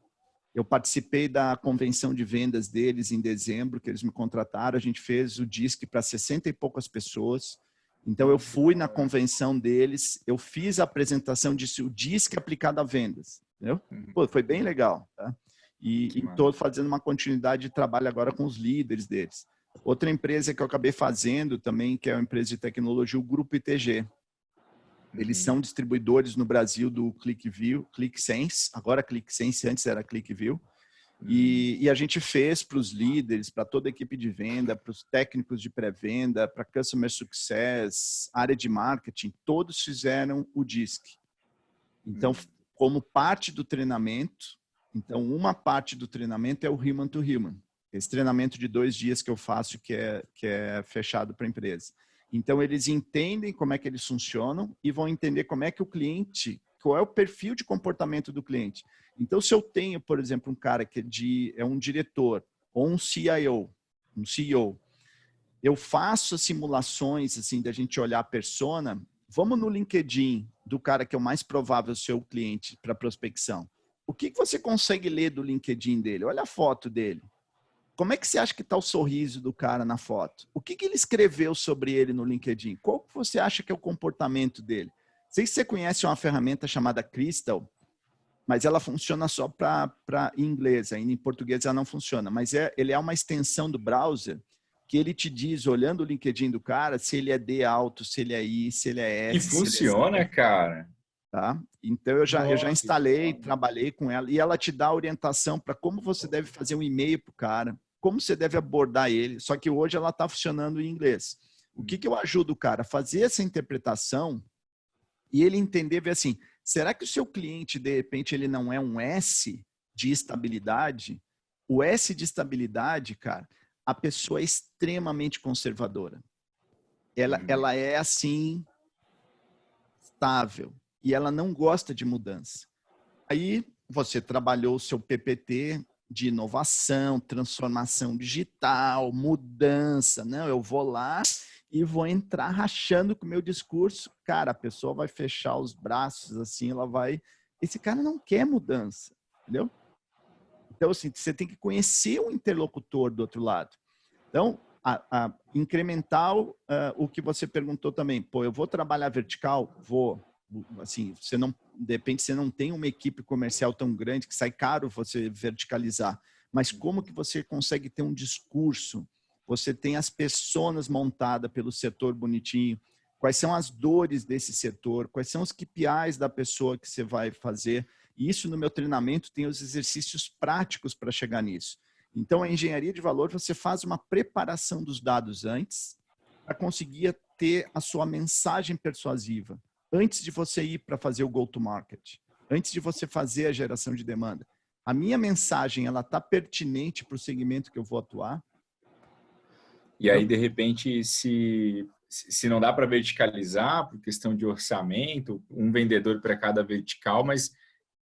Eu participei da convenção de vendas deles em dezembro, que eles me contrataram. A gente fez o DISC para 60 e poucas pessoas. Então, eu fui na convenção deles, eu fiz a apresentação disso, o DISC aplicado a vendas. Entendeu? Pô, foi bem legal. Tá? E estou fazendo uma continuidade de trabalho agora com os líderes deles. Outra empresa que eu acabei fazendo também, que é uma empresa de tecnologia, o Grupo ITG. Eles são distribuidores no Brasil do ClickView, ClickSense, agora ClickSense, antes era ClickView. E a gente fez para os líderes, para toda a equipe de venda, para os técnicos de pré-venda, para Customer Success, área de marketing, todos fizeram o DISC. Então, como parte do treinamento, então uma parte do treinamento é o Human to Human. Esse treinamento de 2 dias que eu faço, que é fechado para a empresa. Então, eles entendem como é que eles funcionam e vão entender como é que o cliente, qual é o perfil de comportamento do cliente. Então, se eu tenho, por exemplo, um cara que é um diretor ou um CIO, um CEO, eu faço simulações assim da gente olhar a persona. Vamos no LinkedIn do cara que é o mais provável ser o cliente para prospecção. O que você consegue ler do LinkedIn dele? Olha a foto dele. como é que você acha que está o sorriso do cara na foto? O que ele escreveu sobre ele no LinkedIn? Qual que você acha que é o comportamento dele? Sei que você conhece uma ferramenta chamada Crystal, mas ela funciona só para inglês, ainda em português ela não funciona. Mas ele é uma extensão do browser que ele te diz, olhando o LinkedIn do cara, se ele é D alto, se ele é I, se ele é E S. funciona, cara. Tá? Então, eu já instalei, trabalhei com ela, e ela te dá orientação para como você deve fazer um e-mail para o cara, como você deve abordar ele, só que hoje ela está funcionando em inglês. O que eu ajudo o cara a fazer essa interpretação e ele entender, ver assim, será que o seu cliente, de repente, ele não é um S de estabilidade? O S de estabilidade, cara, a pessoa é extremamente conservadora. Ela é assim, estável. E ela não gosta de mudança. Aí você trabalhou o seu PPT de inovação, transformação digital, mudança. Não, eu vou lá e vou entrar rachando com o meu discurso. Cara, a pessoa vai fechar os braços assim, ela vai... Esse cara não quer mudança, entendeu? Então, assim, você tem que conhecer o interlocutor do outro lado. Então, a incremental, o que você perguntou também, pô, eu vou trabalhar vertical? Vou. Assim, você não, de repente você não tem uma equipe comercial tão grande que sai caro você verticalizar, mas como que você consegue ter um discurso? Você tem as pessoas montadas pelo setor bonitinho, quais são as dores desse setor, quais são os KPIs da pessoa que você vai fazer, e isso no meu treinamento tem os exercícios práticos para chegar nisso. Então, a engenharia de valor, você faz uma preparação dos dados antes para conseguir ter a sua mensagem persuasiva, antes de você ir para fazer o go-to-market, antes de você fazer a geração de demanda. A minha mensagem, ela está pertinente para o segmento que eu vou atuar? E aí, de repente, se não dá para verticalizar, por questão de orçamento, um vendedor para cada vertical, mas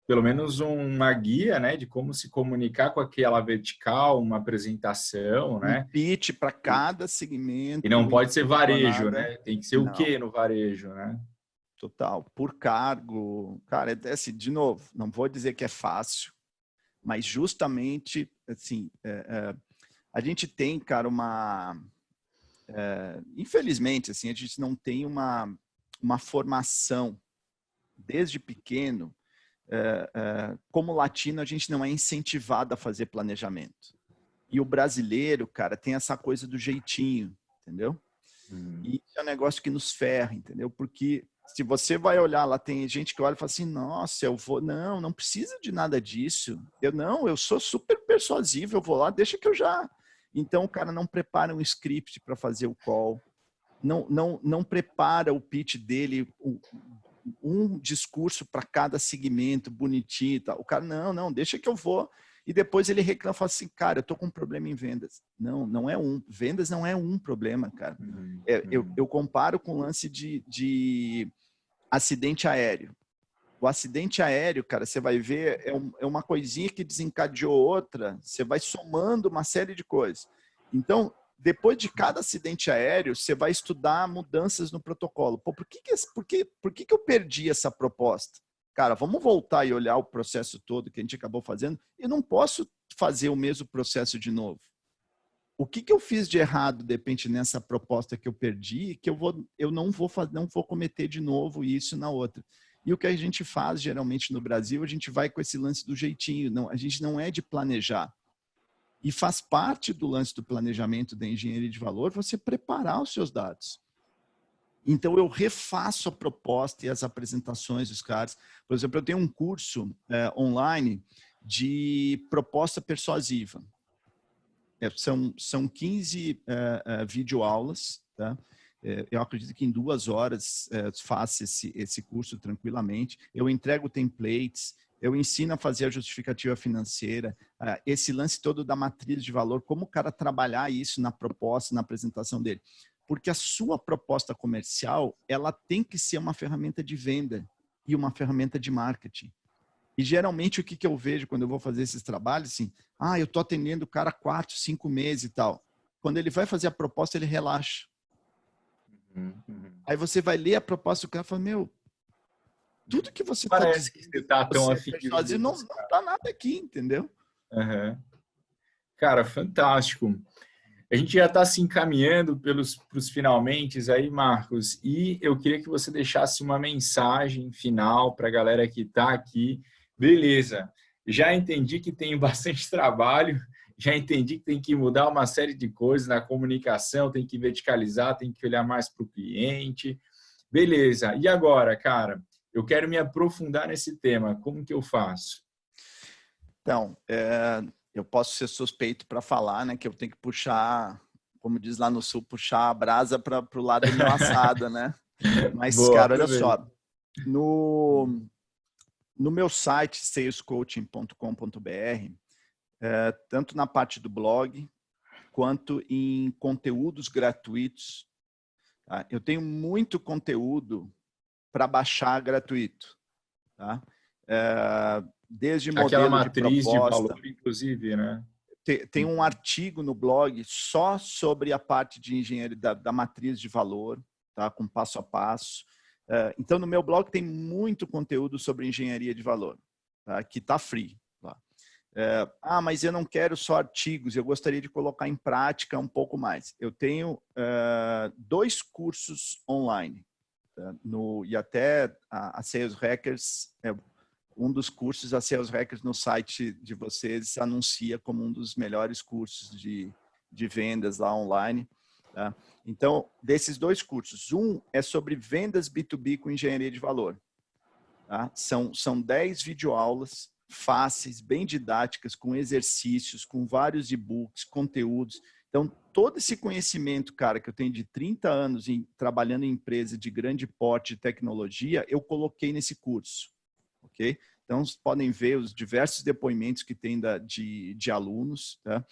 pelo menos uma guia, né, de como se comunicar com aquela vertical, uma apresentação, né? Um pitch para cada segmento. E não pode ser varejo, jornada. né? Tem que ser o quê no varejo, né? Total, por cargo. Cara, é assim, de novo, não vou dizer que é fácil, mas justamente, assim, a gente tem, cara, infelizmente, assim, a gente não tem uma formação desde pequeno. Como latino, a gente não é incentivado a fazer planejamento. E o brasileiro, cara, tem essa coisa do jeitinho, entendeu? E isso é um negócio que nos ferra, entendeu? Porque se você vai olhar lá, tem gente que olha e fala assim, nossa, eu vou... Não precisa de nada disso. Eu sou super persuasivo, eu vou lá, deixa que eu já... Então, o cara não prepara um script para fazer o call, não prepara o pitch dele, um discurso para cada segmento, bonitinho e tal. O cara, não, deixa que eu vou. E depois ele reclama, fala assim, cara, eu tô com um problema em vendas. Não é um. Vendas não é um problema, cara. Eu comparo com o lance de acidente aéreo. O acidente aéreo, cara, você vai ver, é uma coisinha que desencadeou outra, você vai somando uma série de coisas. Então, depois de cada acidente aéreo, você vai estudar mudanças no protocolo. Pô, por que eu perdi essa proposta? Cara, vamos voltar e olhar o processo todo que a gente acabou fazendo. Eu não posso fazer o mesmo processo de novo. O que eu fiz de errado, de repente, nessa proposta que eu perdi, que eu não vou cometer de novo isso na outra. E o que a gente faz, geralmente, no Brasil, a gente vai com esse lance do jeitinho. Não, a gente não é de planejar. E faz parte do lance do planejamento da engenharia de valor você preparar os seus dados. Então, eu refaço a proposta e as apresentações dos caras. Por exemplo, eu tenho um curso online de proposta persuasiva. São 15 videoaulas, tá? Eu acredito que em 2 horas faço esse curso tranquilamente. Eu entrego templates, eu ensino a fazer a justificativa financeira, esse lance todo da matriz de valor, como o cara trabalhar isso na proposta, na apresentação dele. Porque a sua proposta comercial, ela tem que ser uma ferramenta de venda e uma ferramenta de marketing. E geralmente o que eu vejo quando eu vou fazer esses trabalhos, assim, eu estou atendendo o cara 4, 5 meses e tal. Quando ele vai fazer a proposta, ele relaxa. Aí você vai ler a proposta do cara e fala, meu, tudo que você está dizendo, que você está tão afim de não está nada aqui, entendeu? Cara, fantástico. A gente já está se encaminhando para os finalmente aí, Marcos, e eu queria que você deixasse uma mensagem final para a galera que está aqui. Beleza, já entendi que tenho bastante trabalho, já entendi que tem que mudar uma série de coisas na comunicação, tem que verticalizar, tem que olhar mais para o cliente. Beleza, e agora, cara? Eu quero me aprofundar nesse tema, como que eu faço? Então, eu posso ser suspeito para falar, né, que eu tenho que puxar, como diz lá no Sul, puxar a brasa para o lado do meu assado, né? Mas, Boa, cara, olha aproveita. só, no meu site, salescoaching.com.br, tanto na parte do blog, quanto em conteúdos gratuitos, tá? Eu tenho muito conteúdo para baixar gratuito, tá? Desde Aquela modelo de matriz de proposta. valor, inclusive, né? Tem um artigo no blog só sobre a parte de engenharia da matriz de valor, tá? Com passo a passo. Então, no meu blog tem muito conteúdo sobre engenharia de valor, tá? Que está free. Tá? Mas eu não quero só artigos, eu gostaria de colocar em prática um pouco mais. Eu tenho 2 cursos online, tá? E até a Sales Hackers, um dos cursos, a Sales Hackers no site de vocês anuncia como um dos melhores cursos de vendas lá online. Tá? Então, desses 2 cursos, um é sobre vendas B2B com engenharia de valor. Tá? São 10 videoaulas fáceis, bem didáticas, com exercícios, com vários e-books, conteúdos. Então, todo esse conhecimento, cara, que eu tenho de 30 anos trabalhando em empresa de grande porte de tecnologia, eu coloquei nesse curso. Okay? Então, vocês podem ver os diversos depoimentos que tem de alunos. Tá?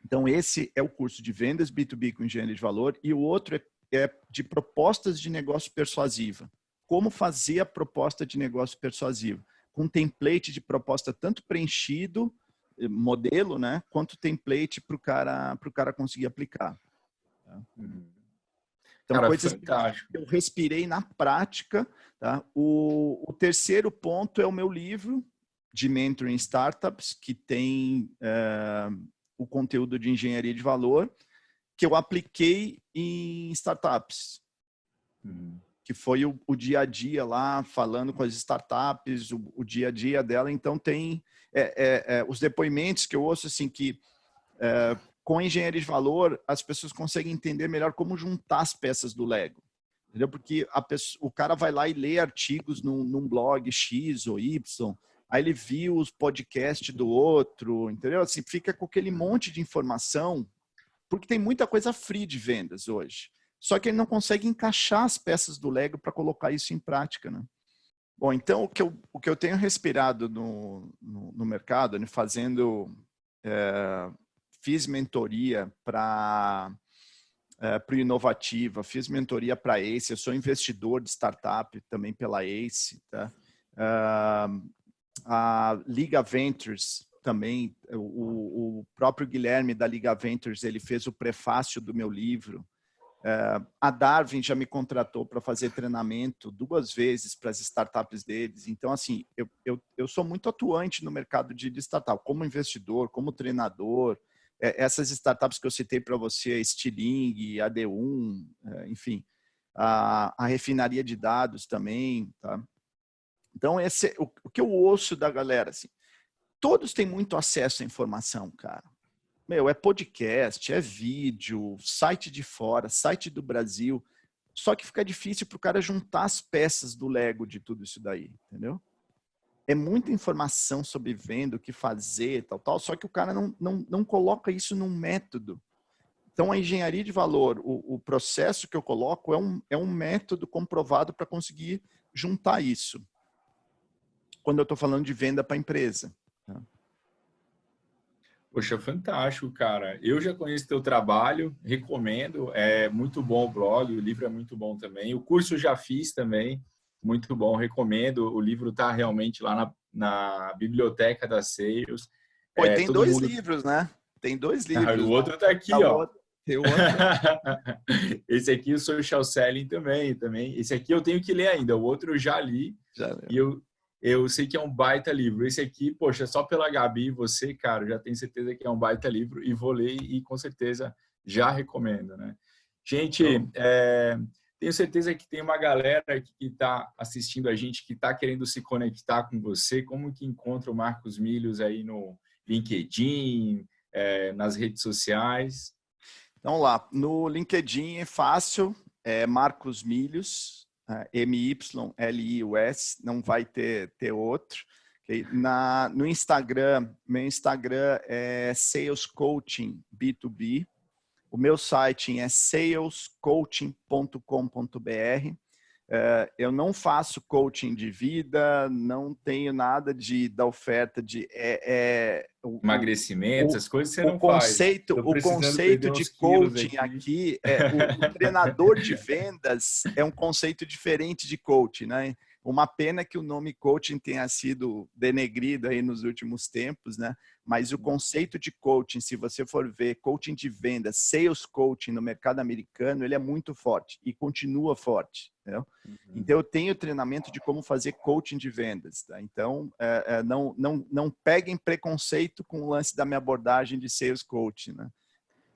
Então, esse é o curso de vendas B2B com engenharia de valor, e o outro é de propostas de negócio persuasiva. Como fazer a proposta de negócio persuasiva? Com template de proposta tanto preenchido, modelo, né, quanto template para o cara conseguir aplicar. Tá? Então, Cara, coisas fantástico. que eu respirei na prática. Tá? O terceiro ponto é o meu livro de Mentoring Startups, que tem o conteúdo de engenharia de valor, que eu apliquei em startups. Que foi o dia a dia lá, falando com as startups, o dia a dia dela. Então, tem os depoimentos que eu ouço, assim, que com a engenharia de valor, as pessoas conseguem entender melhor como juntar as peças do Lego. Entendeu? Porque o cara vai lá e lê artigos num blog X ou Y, aí ele viu os podcasts do outro, entendeu? Assim, fica com aquele monte de informação, porque tem muita coisa free de vendas hoje. Só que ele não consegue encaixar as peças do Lego para colocar isso em prática, né? Bom, então o que eu tenho respirado no mercado, né, fiz mentoria para o Inovativa, fiz mentoria para a ACE, eu sou investidor de startup também pela ACE. Tá? A Liga Ventures também, o próprio Guilherme da Liga Ventures, ele fez o prefácio do meu livro. A Darwin já me contratou para fazer treinamento 2 vezes para as startups deles. Então, assim, eu sou muito atuante no mercado de startup, como investidor, como treinador. Essas startups que eu citei para você, Stiling, AD1, enfim, a refinaria de dados também. Tá? Então, esse é o que eu ouço da galera. Assim, todos têm muito acesso à informação, cara. É podcast, é vídeo, site de fora, site do Brasil. Só que fica difícil para o cara juntar as peças do Lego de tudo isso daí, entendeu? É muita informação sobre venda, o que fazer, tal. Só que o cara não coloca isso num método. Então, a engenharia de valor, o processo que eu coloco é um método comprovado para conseguir juntar isso. Quando eu estou falando de venda para a empresa. Tá? Poxa, fantástico, cara. Eu já conheço teu trabalho, recomendo. É muito bom o blog, o livro é muito bom também. O curso eu já fiz também, muito bom, recomendo. O livro está realmente lá na biblioteca da Sales. Pô, e tem Todo 2 mundo. livros, né? Tem 2 O livros. outro está aqui, ó. Tem o outro. Esse aqui, o Social Selling também. Esse aqui eu tenho que ler ainda. O outro eu já li. Já E leu. eu sei que é um baita livro. Esse aqui, poxa, só pela Gabi e você, cara, eu já tenho certeza que é um baita livro e vou ler e com certeza já recomendo, né? Gente, tenho certeza que tem uma galera que está assistindo a gente, que está querendo se conectar com você. Como que encontra o Marcos Milhos aí no LinkedIn, nas redes sociais? Então lá, no LinkedIn é fácil, é Marcos Milhos, MYLIUS, não vai ter outro. Okay? No Instagram, meu Instagram é Sales Coaching B2B. O meu site é salescoaching.com.br. Eu não faço coaching de vida, não tenho nada da oferta de emagrecimento, essas coisas você não faz. O conceito de coaching aqui o treinador de vendas é um conceito diferente de coaching, né? Uma pena que o nome coaching tenha sido denegrido aí nos últimos tempos, né? Mas o conceito de coaching, se você for ver coaching de vendas, sales coaching no mercado americano, ele é muito forte e continua forte. Entendeu? Então, eu tenho treinamento de como fazer coaching de vendas. Tá? Então, não peguem preconceito com o lance da minha abordagem de sales coaching. Né?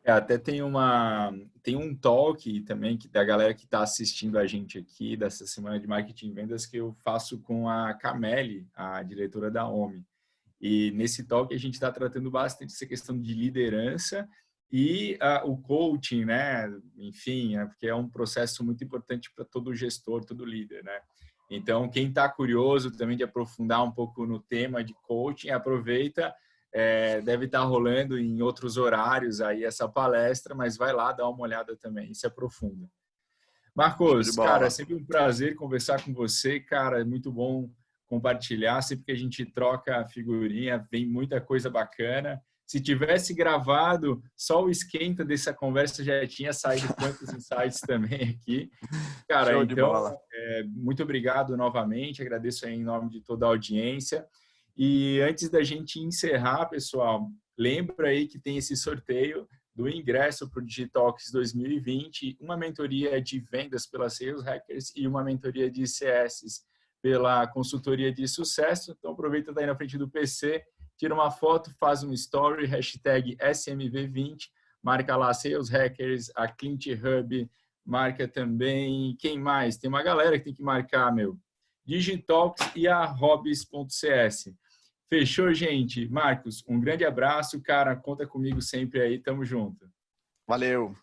Até tem um talk também da galera que está assistindo a gente aqui, dessa semana de marketing e vendas, que eu faço com a Cameli, a diretora da OMI. E nesse talk a gente está tratando bastante essa questão de liderança e o coaching, né? Enfim, porque é um processo muito importante para todo gestor, todo líder, né? Então, quem está curioso também de aprofundar um pouco no tema de coaching, aproveita. Deve estar rolando em outros horários aí essa palestra, mas vai lá dar uma olhada também e se aprofunda. Marcos, cara, é sempre um prazer conversar com você, cara, é muito bom compartilhar, sempre que a gente troca figurinha, vem muita coisa bacana. Se tivesse gravado, só o esquenta dessa conversa já tinha saído quantos insights também aqui. Cara, Show então, muito obrigado novamente, agradeço aí em nome de toda a audiência. E antes da gente encerrar, pessoal, lembra aí que tem esse sorteio do ingresso para o Digitalks 2020, uma mentoria de vendas pela Sales Hackers e uma mentoria de CS pela consultoria de sucesso. Então, aproveita, tá aí na frente do PC, tira uma foto, faz um story, hashtag SMV20, marca lá Sales Hackers, a Clint Hub, marca também, quem mais? Tem uma galera que tem que marcar, Digitalks e a Hobbies.cs. Fechou, gente? Marcos, um grande abraço, cara, conta comigo sempre aí, tamo junto. Valeu.